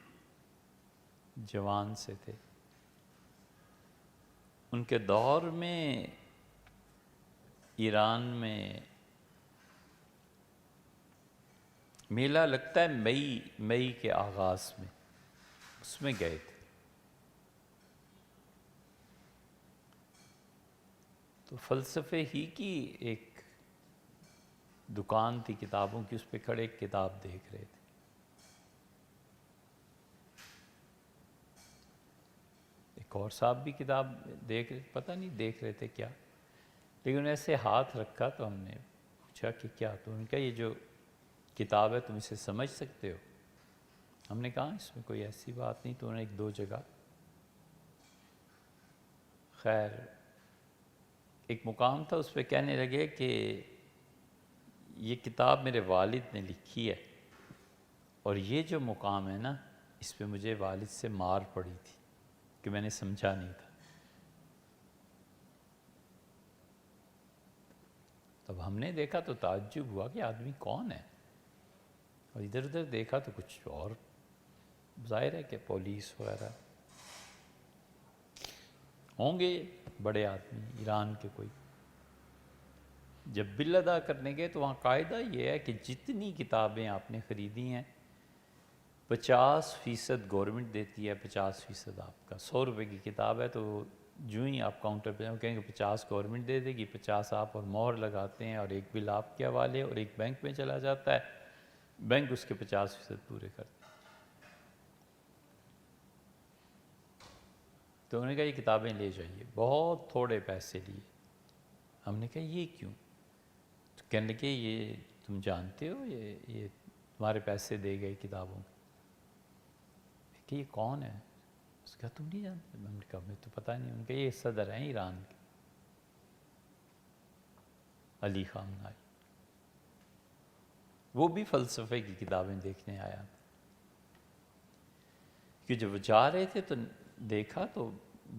جوان سے تھے۔ ان کے دور میں ایران میں میلہ لگتا ہے مئی کے آغاز میں، اس میں گئے تھے۔ تو فلسفے ہی کی ایک دکان تھی کتابوں کی، اس پہ کھڑے ایک کتاب دیکھ رہے تھے۔ ایک اور صاحب بھی کتاب دیکھ رہے، پتہ نہیں دیکھ رہے تھے کیا، لیکن انہیں ایسے ہاتھ رکھا تو ہم نے پوچھا کہ کیا؟ تو ان کا یہ جو کتاب ہے تم اسے سمجھ سکتے ہو؟ ہم نے کہا اس میں کوئی ایسی بات نہیں۔ تو انہیں ایک دو جگہ خیر ایک مقام تھا، اس پہ کہنے لگے کہ یہ کتاب میرے والد نے لکھی ہے، اور یہ جو مقام ہے نا، اس پہ مجھے والد سے مار پڑی تھی کہ میں نے سمجھا نہیں تھا۔ تب ہم نے دیکھا تو تعجب ہوا کہ آدمی کون ہے، اور ادھر ادھر دیکھا تو کچھ اور، ظاہر ہے کہ پولیس وغیرہ ہوں گے، بڑے آدمی ایران کے کوئی۔ جب بل ادا کرنے گئے تو وہاں قاعدہ یہ ہے کہ جتنی کتابیں آپ نے خریدی ہیں 50% گورنمنٹ دیتی ہے، 50% آپ کا۔ 100 روپے کی کتاب ہے تو جو ہی آپ کاؤنٹر پہ جاؤ کہیں گے 50 گورنمنٹ دے دے گی، 50 آپ، اور مہر لگاتے ہیں، اور ایک بل آپ کے حوالے اور ایک بینک میں چلا جاتا ہے، بینک اس کے 50% پورے کرتا ہے۔ تو انہوں نے کہا یہ کتابیں لے جائیے، بہت تھوڑے پیسے لیے۔ ہم نے کہا یہ کیوں؟ تو کہنے لگے یہ تم جانتے ہو، یہ تمہارے پیسے دے گئے کتابوں کہ یہ کون ہے؟ اس نے کہا تم نہیں جانتے؟ میں نے کہا ہمیں تو پتہ نہیں۔ ان کا یہ صدر ہیں ایران کے، علی خامنائی، وہ بھی فلسفے کی کتابیں دیکھنے آیا تھا۔ کہ جب وہ جا رہے تھے تو دیکھا تو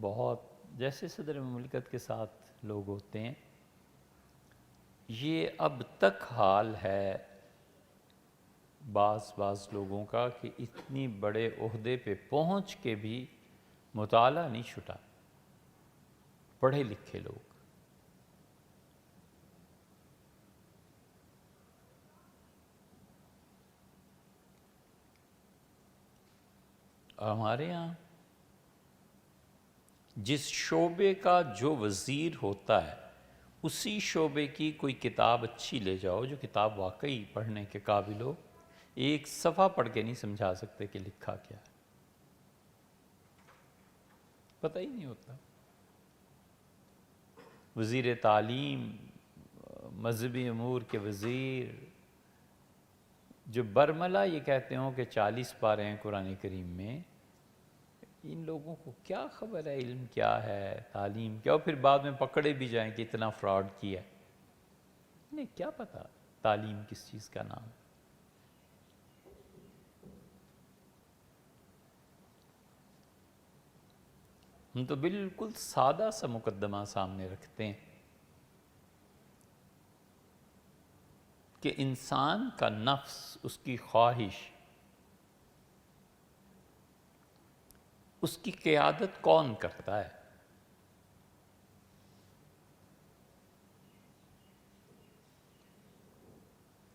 بہت، جیسے صدر مملکت کے ساتھ لوگ ہوتے ہیں، یہ اب تک حال ہے بعض لوگوں کا کہ اتنی بڑے عہدے پہ پہنچ کے بھی مطالعہ نہیں چھٹا، پڑھے لکھے لوگ۔ ہمارے ہاں جس شعبے کا جو وزیر ہوتا ہے اسی شعبے کی کوئی کتاب اچھی لے جاؤ، جو کتاب واقعی پڑھنے کے قابل ہو، ایک صفحہ پڑھ کے نہیں سمجھا سکتے کہ لکھا کیا ہے، پتہ ہی نہیں ہوتا۔ وزیر تعلیم، مذہبی امور کے وزیر، جو برملا یہ کہتے ہوں کہ 40 پارے ہیں قرآن کریم میں، ان لوگوں کو کیا خبر ہے علم کیا ہے، تعلیم کیا، اور پھر بعد میں پکڑے بھی جائیں کہ اتنا فراڈ کیا ہے۔ انہیں کیا پتا تعلیم کس چیز کا نام ہے۔ ہم تو بالکل سادہ سا مقدمہ سامنے رکھتے ہیں کہ انسان کا نفس، اس کی خواہش، اس کی قیادت کون کرتا ہے؟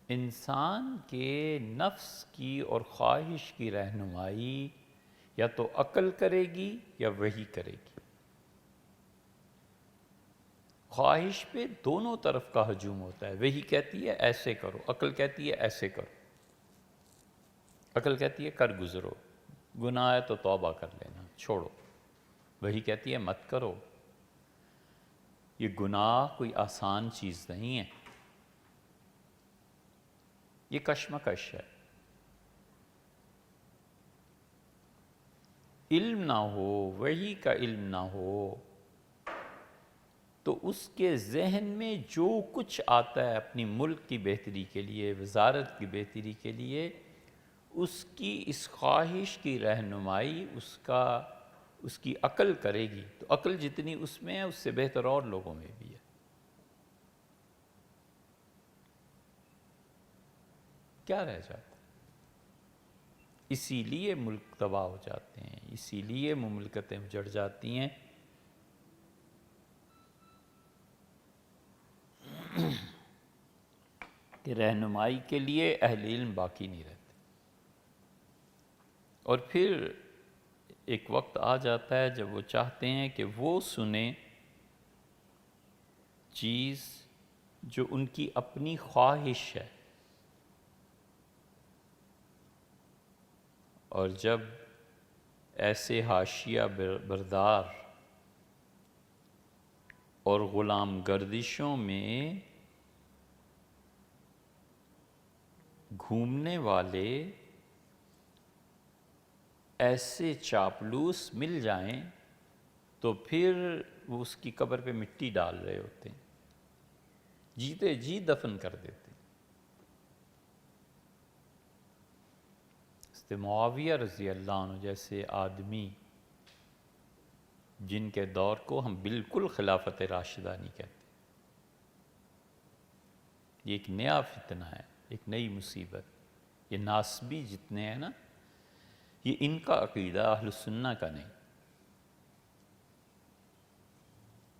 انسان کے نفس کی اور خواہش کی رہنمائی یا تو عقل کرے گی یا وحی کرے گی۔ خواہش پہ دونوں طرف کا ہجوم ہوتا ہے، وحی کہتی ہے ایسے کرو، عقل کہتی ہے ایسے کرو۔ عقل کہتی ہے کر گزرو، گناہ ہے تو توبہ کر لینا، چھوڑو۔ وحی کہتی ہے مت کرو، یہ گناہ کوئی آسان چیز نہیں ہے، یہ کشمکش ہے۔ علم نہ ہو، وحی کا علم نہ ہو، تو اس کے ذہن میں جو کچھ آتا ہے اپنی ملک کی بہتری کے لیے، وزارت کی بہتری کے لیے، اس کی اس خواہش کی رہنمائی اس کی عقل کرے گی، تو عقل جتنی اس میں ہے اس سے بہتر اور لوگوں میں بھی ہے۔ کیا رہ جاتا ہے؟ اسی لیے ملک تباہ ہو جاتے ہیں، اسی لیے مملکتیں اجڑ جاتی ہیں۔ کہ رہنمائی کے لیے اہل علم باقی نہیں رہتے، اور پھر ایک وقت آ جاتا ہے جب وہ چاہتے ہیں کہ وہ سنیں چیز جو ان کی اپنی خواہش ہے، اور جب ایسے حاشیہ بردار اور غلام گردشوں میں گھومنے والے ایسے چاپلوس مل جائیں تو پھر وہ اس کی قبر پہ مٹی ڈال رہے ہوتے ہیں، جیتے جی دفن کر دیتے ہیں۔ معاویہ رضی اللہ عنہ جیسے آدمی جن کے دور کو ہم بالکل خلافت راشدہ نہیں کہتے، یہ ایک نیا فتنہ ہے، ایک نئی مصیبت۔ یہ ناسبی جتنے ہیں نا، یہ ان کا عقیدہ، اہل سنہ کا نہیں۔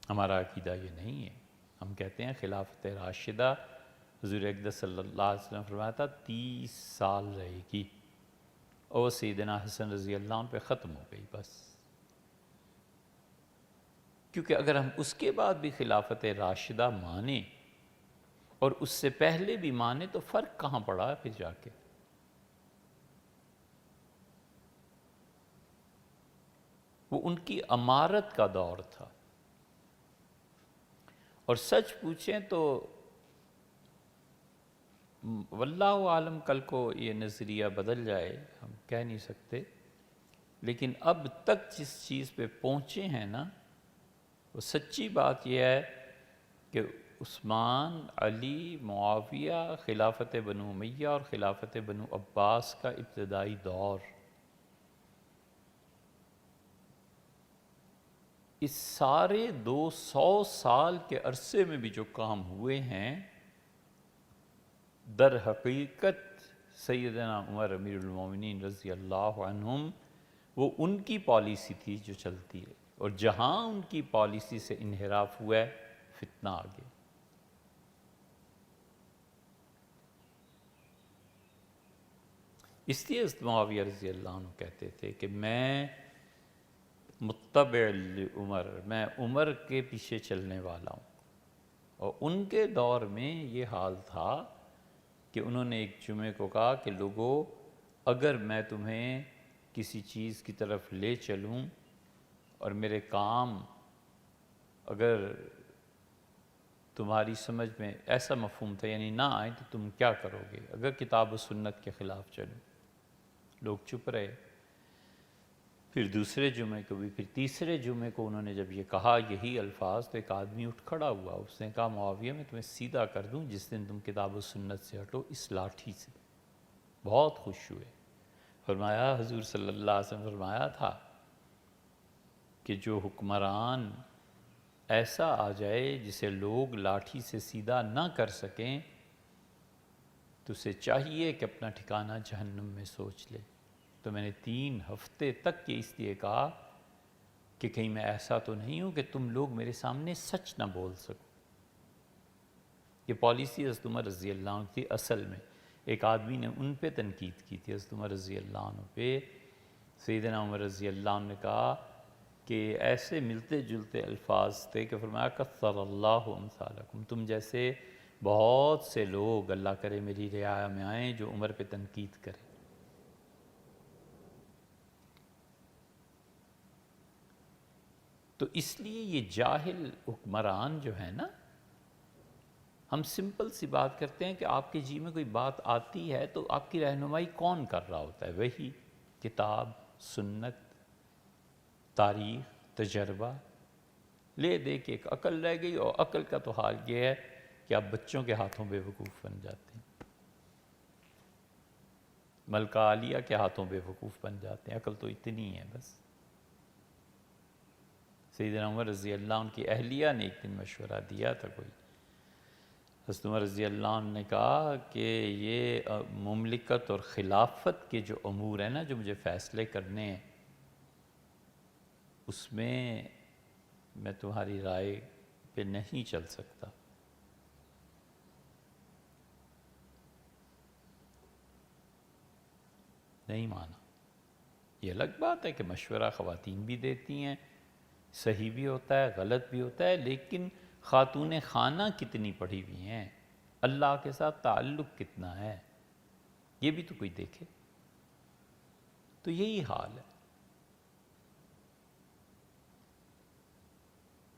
ہمارا عقیدہ یہ نہیں ہے، ہم کہتے ہیں خلافت راشدہ حضور اقدس صلی اللہ علیہ وسلم فرمایا تھا 30 سال رہے گی، اور سیدنا حسن رضی اللہ عنہ پہ ختم ہو گئی بس۔ کیونکہ اگر ہم اس کے بعد بھی خلافت راشدہ مانیں اور اس سے پہلے بھی مانیں تو فرق کہاں پڑا ہے پھر جا کے؟ وہ ان کی امارت کا دور تھا، اور سچ پوچھیں تو واللہ عالم کل کو یہ نظریہ بدل جائے، ہم کہہ نہیں سکتے، لیکن اب تک جس چیز پہ پہنچے ہیں نا، وہ سچی بات یہ ہے کہ عثمان، علی، معاویہ، خلافت بنو امیہ اور خلافت بنو عباس کا ابتدائی دور، اس سارے 200 سال کے عرصے میں بھی جو کام ہوئے ہیں، در حقیقت سیدنا عمر امیر المومنین رضی اللہ عنہم، وہ ان کی پالیسی تھی جو چلتی ہے، اور جہاں ان کی پالیسی سے انحراف ہوا ہے، فتنہ آ گیا۔ اس لیے حضرت معاویہ رضی اللہ عنہ کہتے تھے کہ میں متبع لعمر، میں عمر کے پیچھے چلنے والا ہوں، اور ان کے دور میں یہ حال تھا کہ انہوں نے ایک جمعے کو کہا کہ لوگوں، اگر میں تمہیں کسی چیز کی طرف لے چلوں اور میرے کام اگر تمہاری سمجھ میں ایسا مفہوم تھا یعنی نہ آئیں تو تم کیا کرو گے؟ اگر کتاب و سنت کے خلاف چلوں۔ لوگ چپ رہے۔ پھر دوسرے جمعے کو بھی، پھر تیسرے جمعے کو انہوں نے جب یہ کہا یہی الفاظ، تو ایک آدمی اٹھ کھڑا ہوا، اس نے کہا معاویہ میں تمہیں سیدھا کر دوں جس دن تم کتاب و سنت سے ہٹو، اس لاٹھی سے۔ بہت خوش ہوئے۔ فرمایا حضور صلی اللہ علیہ وسلم فرمایا تھا کہ جو حکمران ایسا آ جائے جسے لوگ لاٹھی سے سیدھا نہ کر سکیں، تو اسے چاہیے کہ اپنا ٹھکانہ جہنم میں سوچ لے۔ تو میں نے 3 ہفتے تک یہ اس لیے کہا کہ کہیں میں ایسا تو نہیں ہوں کہ تم لوگ میرے سامنے سچ نہ بول سکو۔ یہ پالیسی حضرت عمر رضی اللہ عنہ کی اصل میں، ایک آدمی نے ان پہ تنقید کی تھی حضرت عمر رضی اللہ عنہ پہ۔ سیدنا عمر رضی اللہ عنہ نے کہا کہ ایسے ملتے جلتے الفاظ تھے کہ فرمایا کثر اللہ امثالکم، تم جیسے بہت سے لوگ اللہ کرے میری رعایا میں آئیں جو عمر پہ تنقید کریں۔ تو اس لیے یہ جاہل حکمران جو ہے نا، ہم سمپل سی بات کرتے ہیں کہ آپ کے جی میں کوئی بات آتی ہے تو آپ کی رہنمائی کون کر رہا ہوتا ہے؟ وہی کتاب، سنت، تاریخ، تجربہ لے دے کے ایک عقل رہ گئی، اور عقل کا تو حال یہ ہے کہ آپ بچوں کے ہاتھوں بے وقوف بن جاتے ہیں، ملکہ عالیہ کے ہاتھوں بے وقوف بن جاتے ہیں۔ عقل تو اتنی ہے بس۔ سیدنا عمر رضی اللہ عنہ کی اہلیہ نے ایک دن مشورہ دیا تھا کوئی، حضرت عمر رضی اللہ عنہ نے کہا کہ یہ مملکت اور خلافت کے جو امور ہیں نا، جو مجھے فیصلے کرنے ہیں، اس میں تمہاری رائے پہ نہیں چل سکتا۔ نہیں مانا۔ یہ الگ بات ہے کہ مشورہ خواتین بھی دیتی ہیں، صحیح بھی ہوتا ہے، غلط بھی ہوتا ہے، لیکن خاتون خانہ کتنی پڑھی ہوئی ہیں، اللہ کے ساتھ تعلق کتنا ہے، یہ بھی تو کوئی دیکھے۔ تو یہی حال ہے۔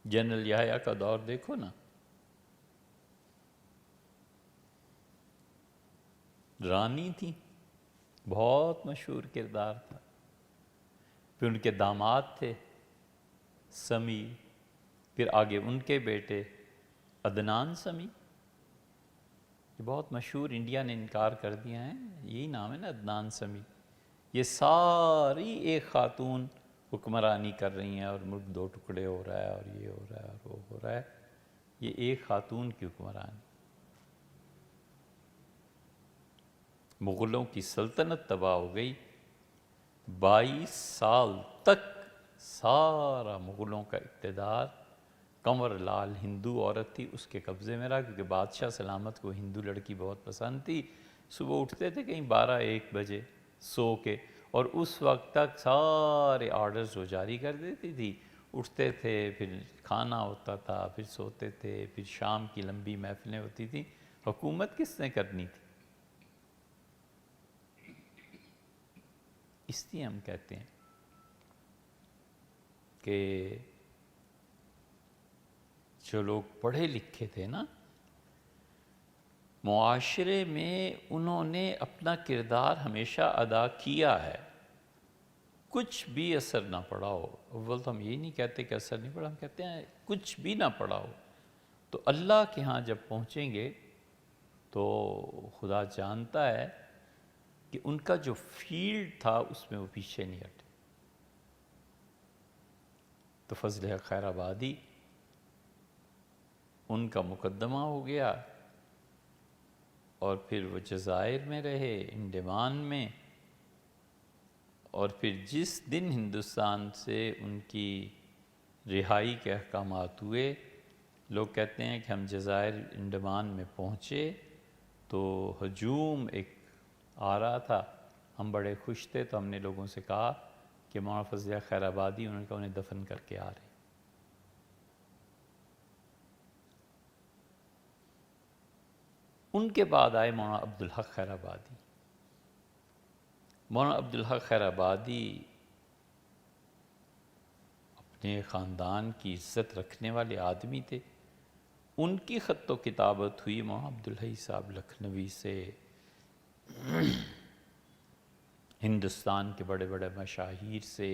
جنرل یحییٰ کا دور دیکھو نا، رانی تھی، بہت مشہور کردار تھا۔ پھر ان کے داماد تھے سمیع، پھر آگے ان کے بیٹے عدنان سمیع، یہ بہت مشہور، انڈیا نے انکار کر دیا ہے، یہی نام ہے نا عدنان سمیع۔ یہ ساری ایک خاتون حکمرانی کر رہی ہیں اور ملک دو ٹکڑے ہو رہا ہے اور یہ ہو رہا ہے اور وہ ہو رہا ہے، یہ ایک خاتون کی حکمرانی۔ مغلوں کی سلطنت تباہ ہو گئی، 22 سال تک سارا مغلوں کا اقتدار، کنور لال ہندو عورت تھی اس کے قبضے میں رہا، کیونکہ بادشاہ سلامت کو ہندو لڑکی بہت پسند تھی۔ صبح اٹھتے تھے کہیں 12-1 بجے سو کے، اور اس وقت تک سارے آرڈرز وہ جاری کر دیتی تھی۔ اٹھتے تھے، پھر کھانا ہوتا تھا، پھر سوتے تھے، پھر شام کی لمبی محفلیں ہوتی تھیں۔ حکومت کس نے کرنی تھی؟ اس لیے ہم کہتے ہیں کہ جو لوگ پڑھے لکھے تھے نا، معاشرے میں انہوں نے اپنا کردار ہمیشہ ادا کیا ہے، کچھ بھی اثر نہ پڑا ہو۔ اول تو ہم یہی نہیں کہتے کہ اثر نہیں پڑا، ہم کہتے ہیں کچھ بھی نہ پڑا ہو، تو اللہ کے ہاں جب پہنچیں گے تو خدا جانتا ہے کہ ان کا جو فیلڈ تھا اس میں وہ پیچھے نہیں ہٹے۔ تو فضل حق خیر آبادی ان کا مقدمہ ہو گیا، اور پھر وہ جزائر میں رہے، انڈمان میں، اور پھر جس دن ہندوستان سے ان کی رہائی کے احکامات ہوئے، لوگ کہتے ہیں کہ ہم جزائر انڈمان میں پہنچے تو ہجوم ایک آ رہا تھا، ہم بڑے خوش تھے، تو ہم نے لوگوں سے کہا کہ مولانا فضل حق خیر آبادی، انہوں نے کہا انہیں دفن کر کے آ رہے ہیں۔ ان کے بعد آئے مولانا عبدالحق خیر آبادی۔ مولانا عبدالحق خیر آبادی اپنے خاندان کی عزت رکھنے والے آدمی تھے، ان کی خط و کتابت ہوئی مولانا عبدالحی صاحب لکھنوی سے، ہندوستان کے بڑے بڑے مشاہیر سے،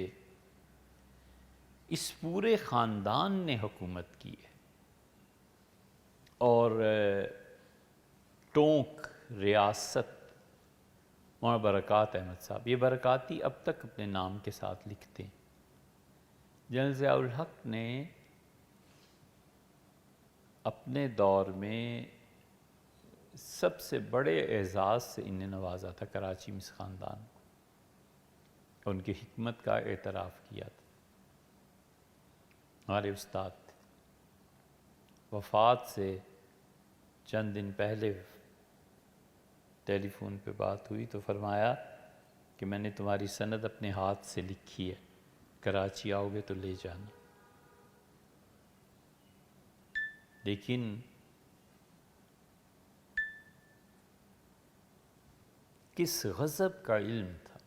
اس پورے خاندان نے حکومت کی ہے۔ اور ٹونک ریاست مولانا برکات احمد صاحب، یہ برکاتی اب تک اپنے نام کے ساتھ لکھتے ہیں۔ جنرل ضیاء الحق نے اپنے دور میں سب سے بڑے اعزاز سے انہیں نوازا تھا کراچی میں اس خاندان کو، ان کی حکمت کا اعتراف کیا تھا۔ ہمارے استاد تھے، وفات سے چند دن پہلے ٹیلی فون پہ بات ہوئی تو فرمایا کہ میں نے تمہاری سند اپنے ہاتھ سے لکھی ہے، کراچی آؤ گے تو لے جانا۔ لیکن کس غضب کا علم تھا،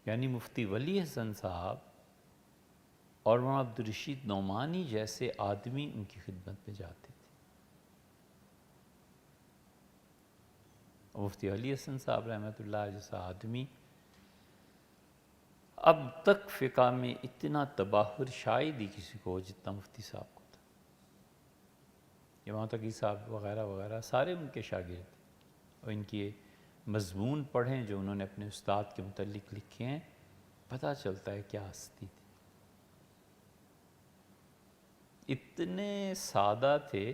یعنی مفتی ولی حسن صاحب اور مولانا عبدالرشید نعمانی جیسے آدمی ان کی خدمت میں جاتے تھے۔ مفتی ولی حسن صاحب رحمۃ اللہ جیسا آدمی اب تک فقہ میں اتنا تباہر شاید ہی کسی کو جتنا مفتی صاحب کو تھا۔ امام تقی صاحب وغیرہ وغیرہ سارے ان کے شاگرد، اور ان کی مضمون پڑھیں جو انہوں نے اپنے استاد کے متعلق لکھے ہیں، پتہ چلتا ہے کیا ہستی تھی۔ اتنے سادہ تھے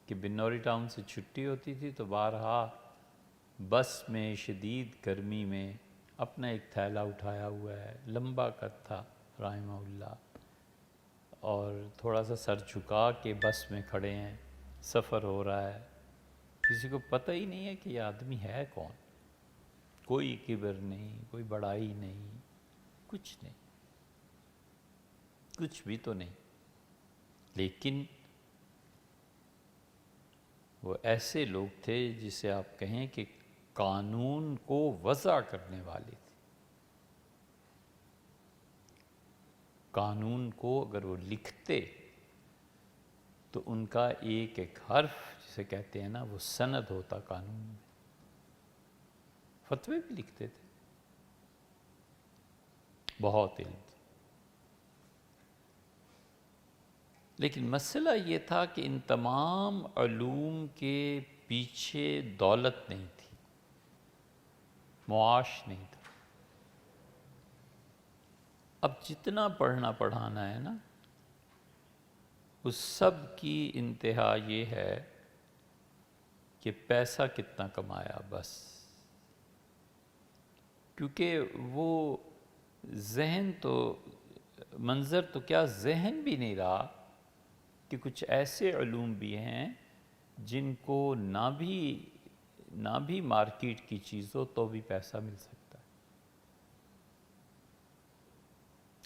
کہ بنوری ٹاؤن سے چھٹی ہوتی تھی تو بارہا بس میں شدید گرمی میں اپنا ایک تھیلا اٹھایا ہوا ہے، لمبا قد تھا رحمہ اللہ، اور تھوڑا سا سر جھکا کے بس میں کھڑے ہیں، سفر ہو رہا ہے، کسی کو پتہ ہی نہیں ہے کہ یہ آدمی ہے کون، کوئی کبر نہیں، کوئی بڑائی نہیں، کچھ نہیں، کچھ بھی تو نہیں، لیکن وہ ایسے لوگ تھے جسے آپ کہیں کہ قانون کو وضع کرنے والے تھے۔ قانون کو اگر وہ لکھتے تو ان کا ایک ایک حرف جسے کہتے ہیں نا وہ سند ہوتا قانون میں۔ فتوے بھی لکھتے تھے، بہت علم تھے۔ لیکن مسئلہ یہ تھا کہ ان تمام علوم کے پیچھے دولت نہیں تھی، معاش نہیں تھا۔ اب جتنا پڑھنا پڑھانا ہے نا، اس سب کی انتہا یہ ہے کہ پیسہ کتنا کمایا بس، کیونکہ وہ ذہن تو، منظر تو کیا ذہن بھی نہیں رہا کہ کچھ ایسے علوم بھی ہیں جن کو نہ بھی مارکیٹ کی چیز ہو تو بھی پیسہ مل سکتا ہے۔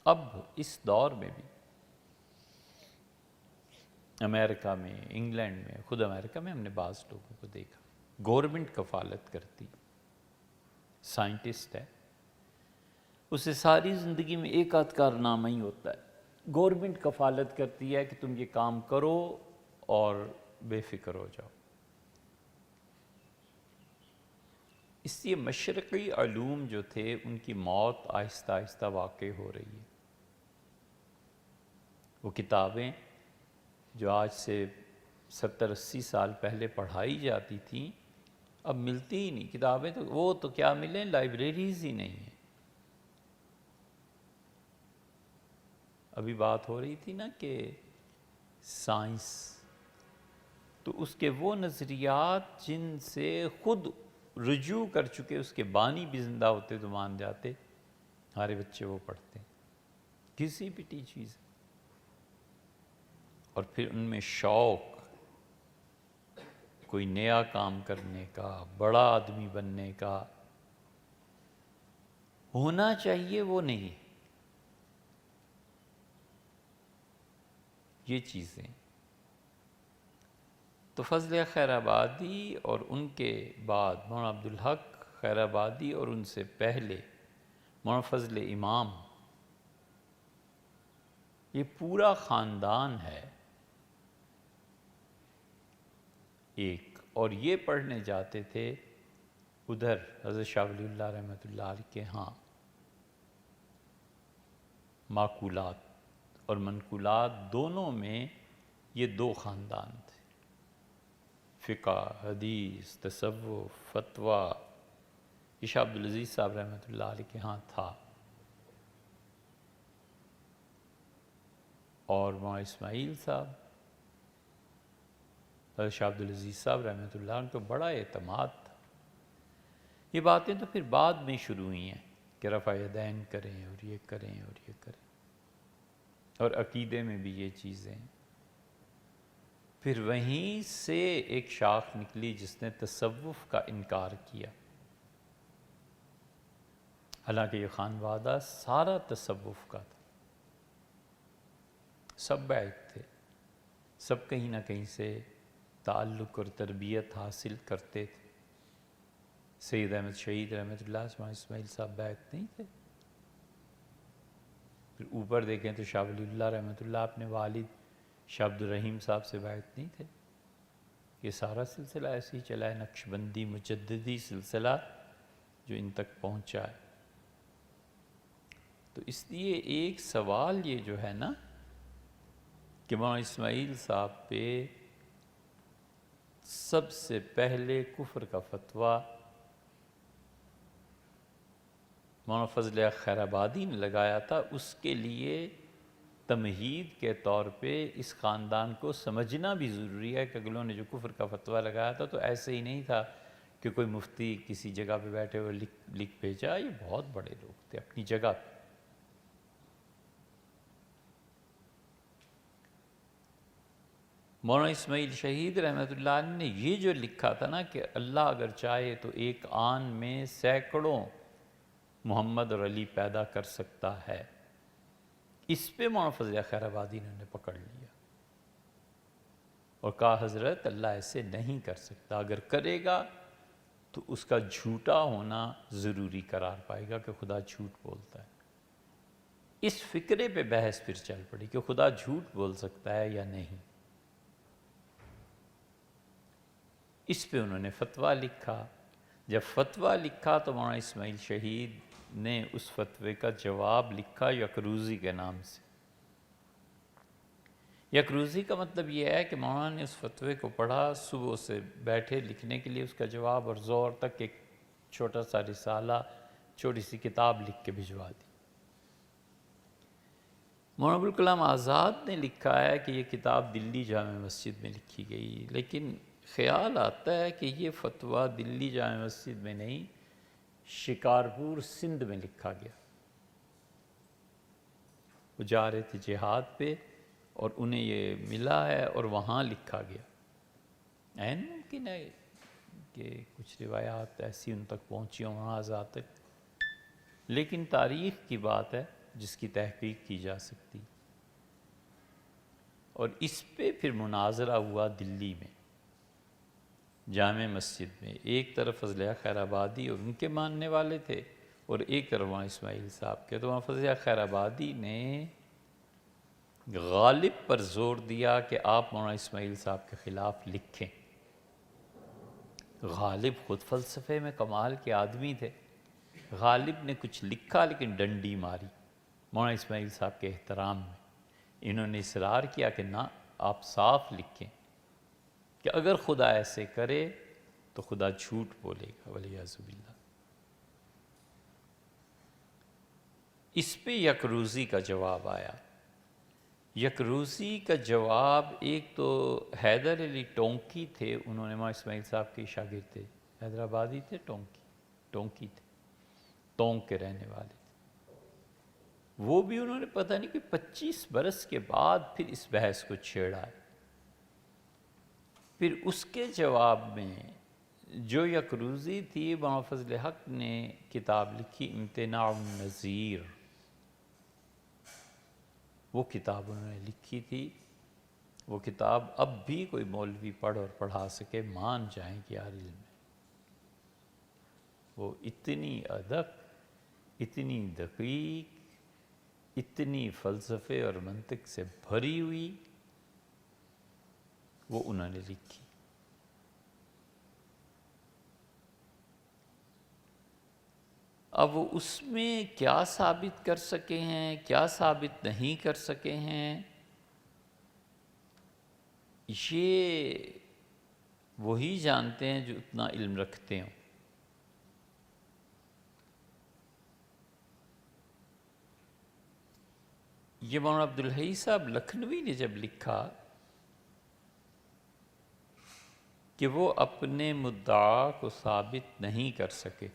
اب اس دور میں بھی امریکہ میں، انگلینڈ میں، خود امریکہ میں ہم نے بعض لوگوں کو دیکھا، گورنمنٹ کفالت کرتی، سائنٹسٹ ہے، اسے ساری زندگی میں ایک آدھ کارنامہ ہی ہوتا ہے، گورنمنٹ کفالت کرتی ہے کہ تم یہ کام کرو اور بے فکر ہو جاؤ۔ اس لیے مشرقی علوم جو تھے ان کی موت آہستہ آہستہ واقع ہو رہی ہے۔ وہ کتابیں جو آج سے 70-80 سال پہلے پڑھائی جاتی تھیں اب ملتی ہی نہیں، کتابیں تو وہ تو کیا ملیں، لائبریریز ہی نہیں ہیں۔ ابھی بات ہو رہی تھی نا کہ سائنس، تو اس کے وہ نظریات جن سے خود رجوع کر چکے اس کے بانی بھی زندہ ہوتے تو مان جاتے، ہمارے بچے وہ پڑھتے ہیں کسی بھی چیز، اور پھر ان میں شوق کوئی نیا کام کرنے کا، بڑا آدمی بننے کا ہونا چاہیے، وہ نہیں، یہ چیزیں۔ تو فضل خیر آبادی اور ان کے بعد مولانا عبدالحق خیر آبادی اور ان سے پہلے مولانا فضل امام، یہ پورا خاندان ہے ایک، اور یہ پڑھنے جاتے تھے ادھر حضرت شاہ ولی اللہ رحمۃ اللہ علیہ کے ہاں، معقولات اور منقولات دونوں میں یہ دو خاندان تھے، فقہ، حدیث، تصوف، فتویٰ، یہ شاہ عبدالعزیز صاحب رحمۃ اللہ علیہ کے ہاں تھا، اور مولانا اسماعیل صاحب، حضرت شاہ عبدالعزیز صاحب رحمۃ اللہ علیہ کو بڑا اعتماد تھا۔ یہ باتیں تو پھر بعد میں شروع ہوئی ہیں کہ رفع یدین کریں اور یہ کریں اور یہ کریں، اور عقیدے میں بھی یہ چیزیں، پھر وہیں سے ایک شاخ نکلی جس نے تصوف کا انکار کیا، حالانکہ یہ خانوادہ سارا تصوف کا تھا، سب بیعت تھے، سب کہیں نہ کہیں سے تعلق اور تربیت حاصل کرتے تھے۔ سید احمد شہید رحمۃ اللہ علیہ اسماعیل صاحب بیعت نہیں تھے؟ پھر اوپر دیکھیں تو شاہ ولی اللہ رحمۃ اللہ اپنے والد شاہ عبد الرحیم صاحب سے بیعت نہیں تھے۔ یہ سارا سلسلہ ایسے ہی چلا ہے، نقشبندی مجددی سلسلہ جو ان تک پہنچا ہے۔ تو اس لیے ایک سوال یہ جو ہے نا کہ مولانا اسماعیل صاحب پہ سب سے پہلے کفر کا فتویٰ مولانا فضل خیر آبادی نے لگایا تھا، اس کے لیے تمہید کے طور پہ اس خاندان کو سمجھنا بھی ضروری ہے کہ اگلوں نے جو کفر کا فتویٰ لگایا تھا تو ایسے ہی نہیں تھا کہ کوئی مفتی کسی جگہ پہ بیٹھے ہوئے لکھ بھیجا، یہ بہت بڑے لوگ تھے اپنی جگہ پہ۔ مولانا اسماعیل شہید رحمۃ اللہ علیہ نے یہ جو لکھا تھا نا کہ اللہ اگر چاہے تو ایک آن میں سینکڑوں محمد اور علی پیدا کر سکتا ہے، اس پہ مولانا فضل خیر آبادی نے پکڑ لیا اور کہا حضرت اللہ ایسے نہیں کر سکتا، اگر کرے گا تو اس کا جھوٹا ہونا ضروری قرار پائے گا کہ خدا جھوٹ بولتا ہے۔ اس فکرے پہ بحث پھر چل پڑی کہ خدا جھوٹ بول سکتا ہے یا نہیں، اس پہ انہوں نے فتویٰ لکھا۔ جب فتویٰ لکھا تو مولانا اسماعیل شہید نے اس فتوے کا جواب لکھا یکروزی کے نام سے۔ یکروزی کا مطلب یہ ہے کہ مولانا نے اس فتوے کو پڑھا، صبح سے بیٹھے لکھنے کے لیے اس کا جواب، اور زور تک ایک چھوٹا سا رسالہ، چھوٹی سی کتاب لکھ کے بھجوا دی۔ مولانا ابوالکلام آزاد نے لکھا ہے کہ یہ کتاب دلی جامع مسجد میں لکھی گئی، لیکن خیال آتا ہے کہ یہ فتویٰ دلی جامع مسجد میں نہیں، شکارپور سندھ میں لکھا گیا۔ وہ جا رہے تھے جہاد پہ اور انہیں یہ ملا ہے اور وہاں لکھا گیا۔ عین ممکن ہے کہ کچھ روایات ایسی ان تک پہنچی ہوں وہاں آزاد تک، لیکن تاریخ کی بات ہے جس کی تحقیق کی جا سکتی۔ اور اس پہ پھر مناظرہ ہوا دلی میں جامع مسجد میں، ایک طرف فضلیہ خیر آبادی اور ان کے ماننے والے تھے، اور ایک طرف وہاں اسماعیل صاحب کے۔ تو وہاں فضلیہ خیر آبادی نے غالب پر زور دیا کہ آپ مولانا اسماعیل صاحب کے خلاف لکھیں۔ غالب خود فلسفے میں کمال کے آدمی تھے، غالب نے کچھ لکھا لیکن ڈنڈی ماری مولانا اسماعیل صاحب کے احترام میں۔ انہوں نے اصرار کیا کہ نہ، آپ صاف لکھیں کہ اگر خدا ایسے کرے تو خدا جھوٹ بولے گا، والعیاذ باللہ۔ اس پہ یکروزی کا جواب آیا۔ یکروزی کا جواب، ایک تو حیدر علی ٹونکی تھے، انہوں نے مولانا اسماعیل صاحب کے شاگرد تھے، حیدرآبادی تھے، ٹونکی تھے، ٹونک کے رہنے والے تھے۔ وہ بھی انہوں نے پتہ نہیں کہ 25 برس کے بعد پھر اس بحث کو چھیڑا ہے۔ پھر اس کے جواب میں جو یکروزی تھی، مولانا فضل حق نے کتاب لکھی امتناع النظیر، وہ کتاب انہوں نے لکھی تھی۔ وہ کتاب اب بھی کوئی مولوی پڑھ اور پڑھا سکے مان جائیں کہ یار علم ہے۔ وہ اتنی ادق، اتنی دقیق، اتنی فلسفے اور منطق سے بھری ہوئی، وہ انہوں نے لکھی۔ اب وہ اس میں کیا ثابت کر سکے ہیں، کیا ثابت نہیں کر سکے ہیں، یہ وہی جانتے ہیں جو اتنا علم رکھتے ہوں۔ یہ مولانا عبدالحی صاحب لکھنوی نے جب لکھا کہ وہ اپنے مدعا کو ثابت نہیں کر سکے،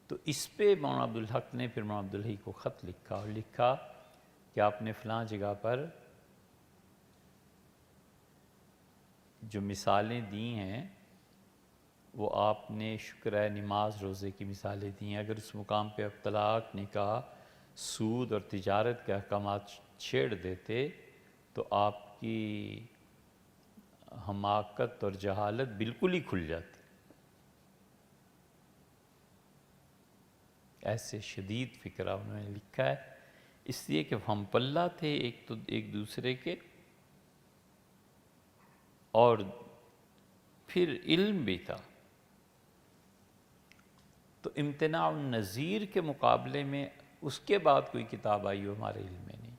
تو اس پہ مولانا عبدالحق نے پھر مولانا عبدالحی کو خط لکھا اور لکھا کہ آپ نے فلاں جگہ پر جو مثالیں دی ہیں وہ آپ نے شکر نماز روزے کی مثالیں دی ہیں، اگر اس مقام پہ آپ طلاق، نکاح، سود اور تجارت کے احکامات چھیڑ دیتے تو آپ کی حماقت اور جہالت بالکل ہی کھل جاتی۔ ایسے شدید فکرہ انہوں نے لکھا ہے، اس لیے کہ ہم پلہ تھے ایک دوسرے کے، اور پھر علم بھی تھا۔ تو امتناع النظیر کے مقابلے میں اس کے بعد کوئی کتاب آئی ہو ہمارے علم میں نہیں،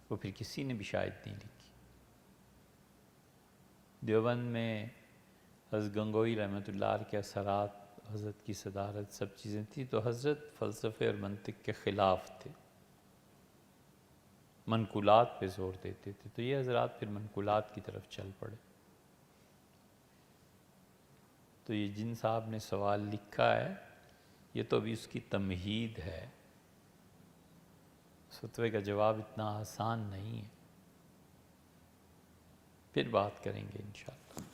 وہ پھر کسی نے بھی شاید نہیں لکھی۔ دیوبند میں حضرت گنگوئی رحمۃ اللہ علیہ کے اثرات، حضرت کی صدارت، سب چیزیں تھیں، تو حضرت فلسفے اور منطق کے خلاف تھے، منقولات پہ زور دیتے تھے، تو یہ حضرات پھر منقولات کی طرف چل پڑے۔ تو یہ جن صاحب نے سوال لکھا ہے، یہ تو ابھی اس کی تمہید ہے، اس فتوے کا جواب اتنا آسان نہیں ہے، پھر بات کریں گے انشاءاللہ۔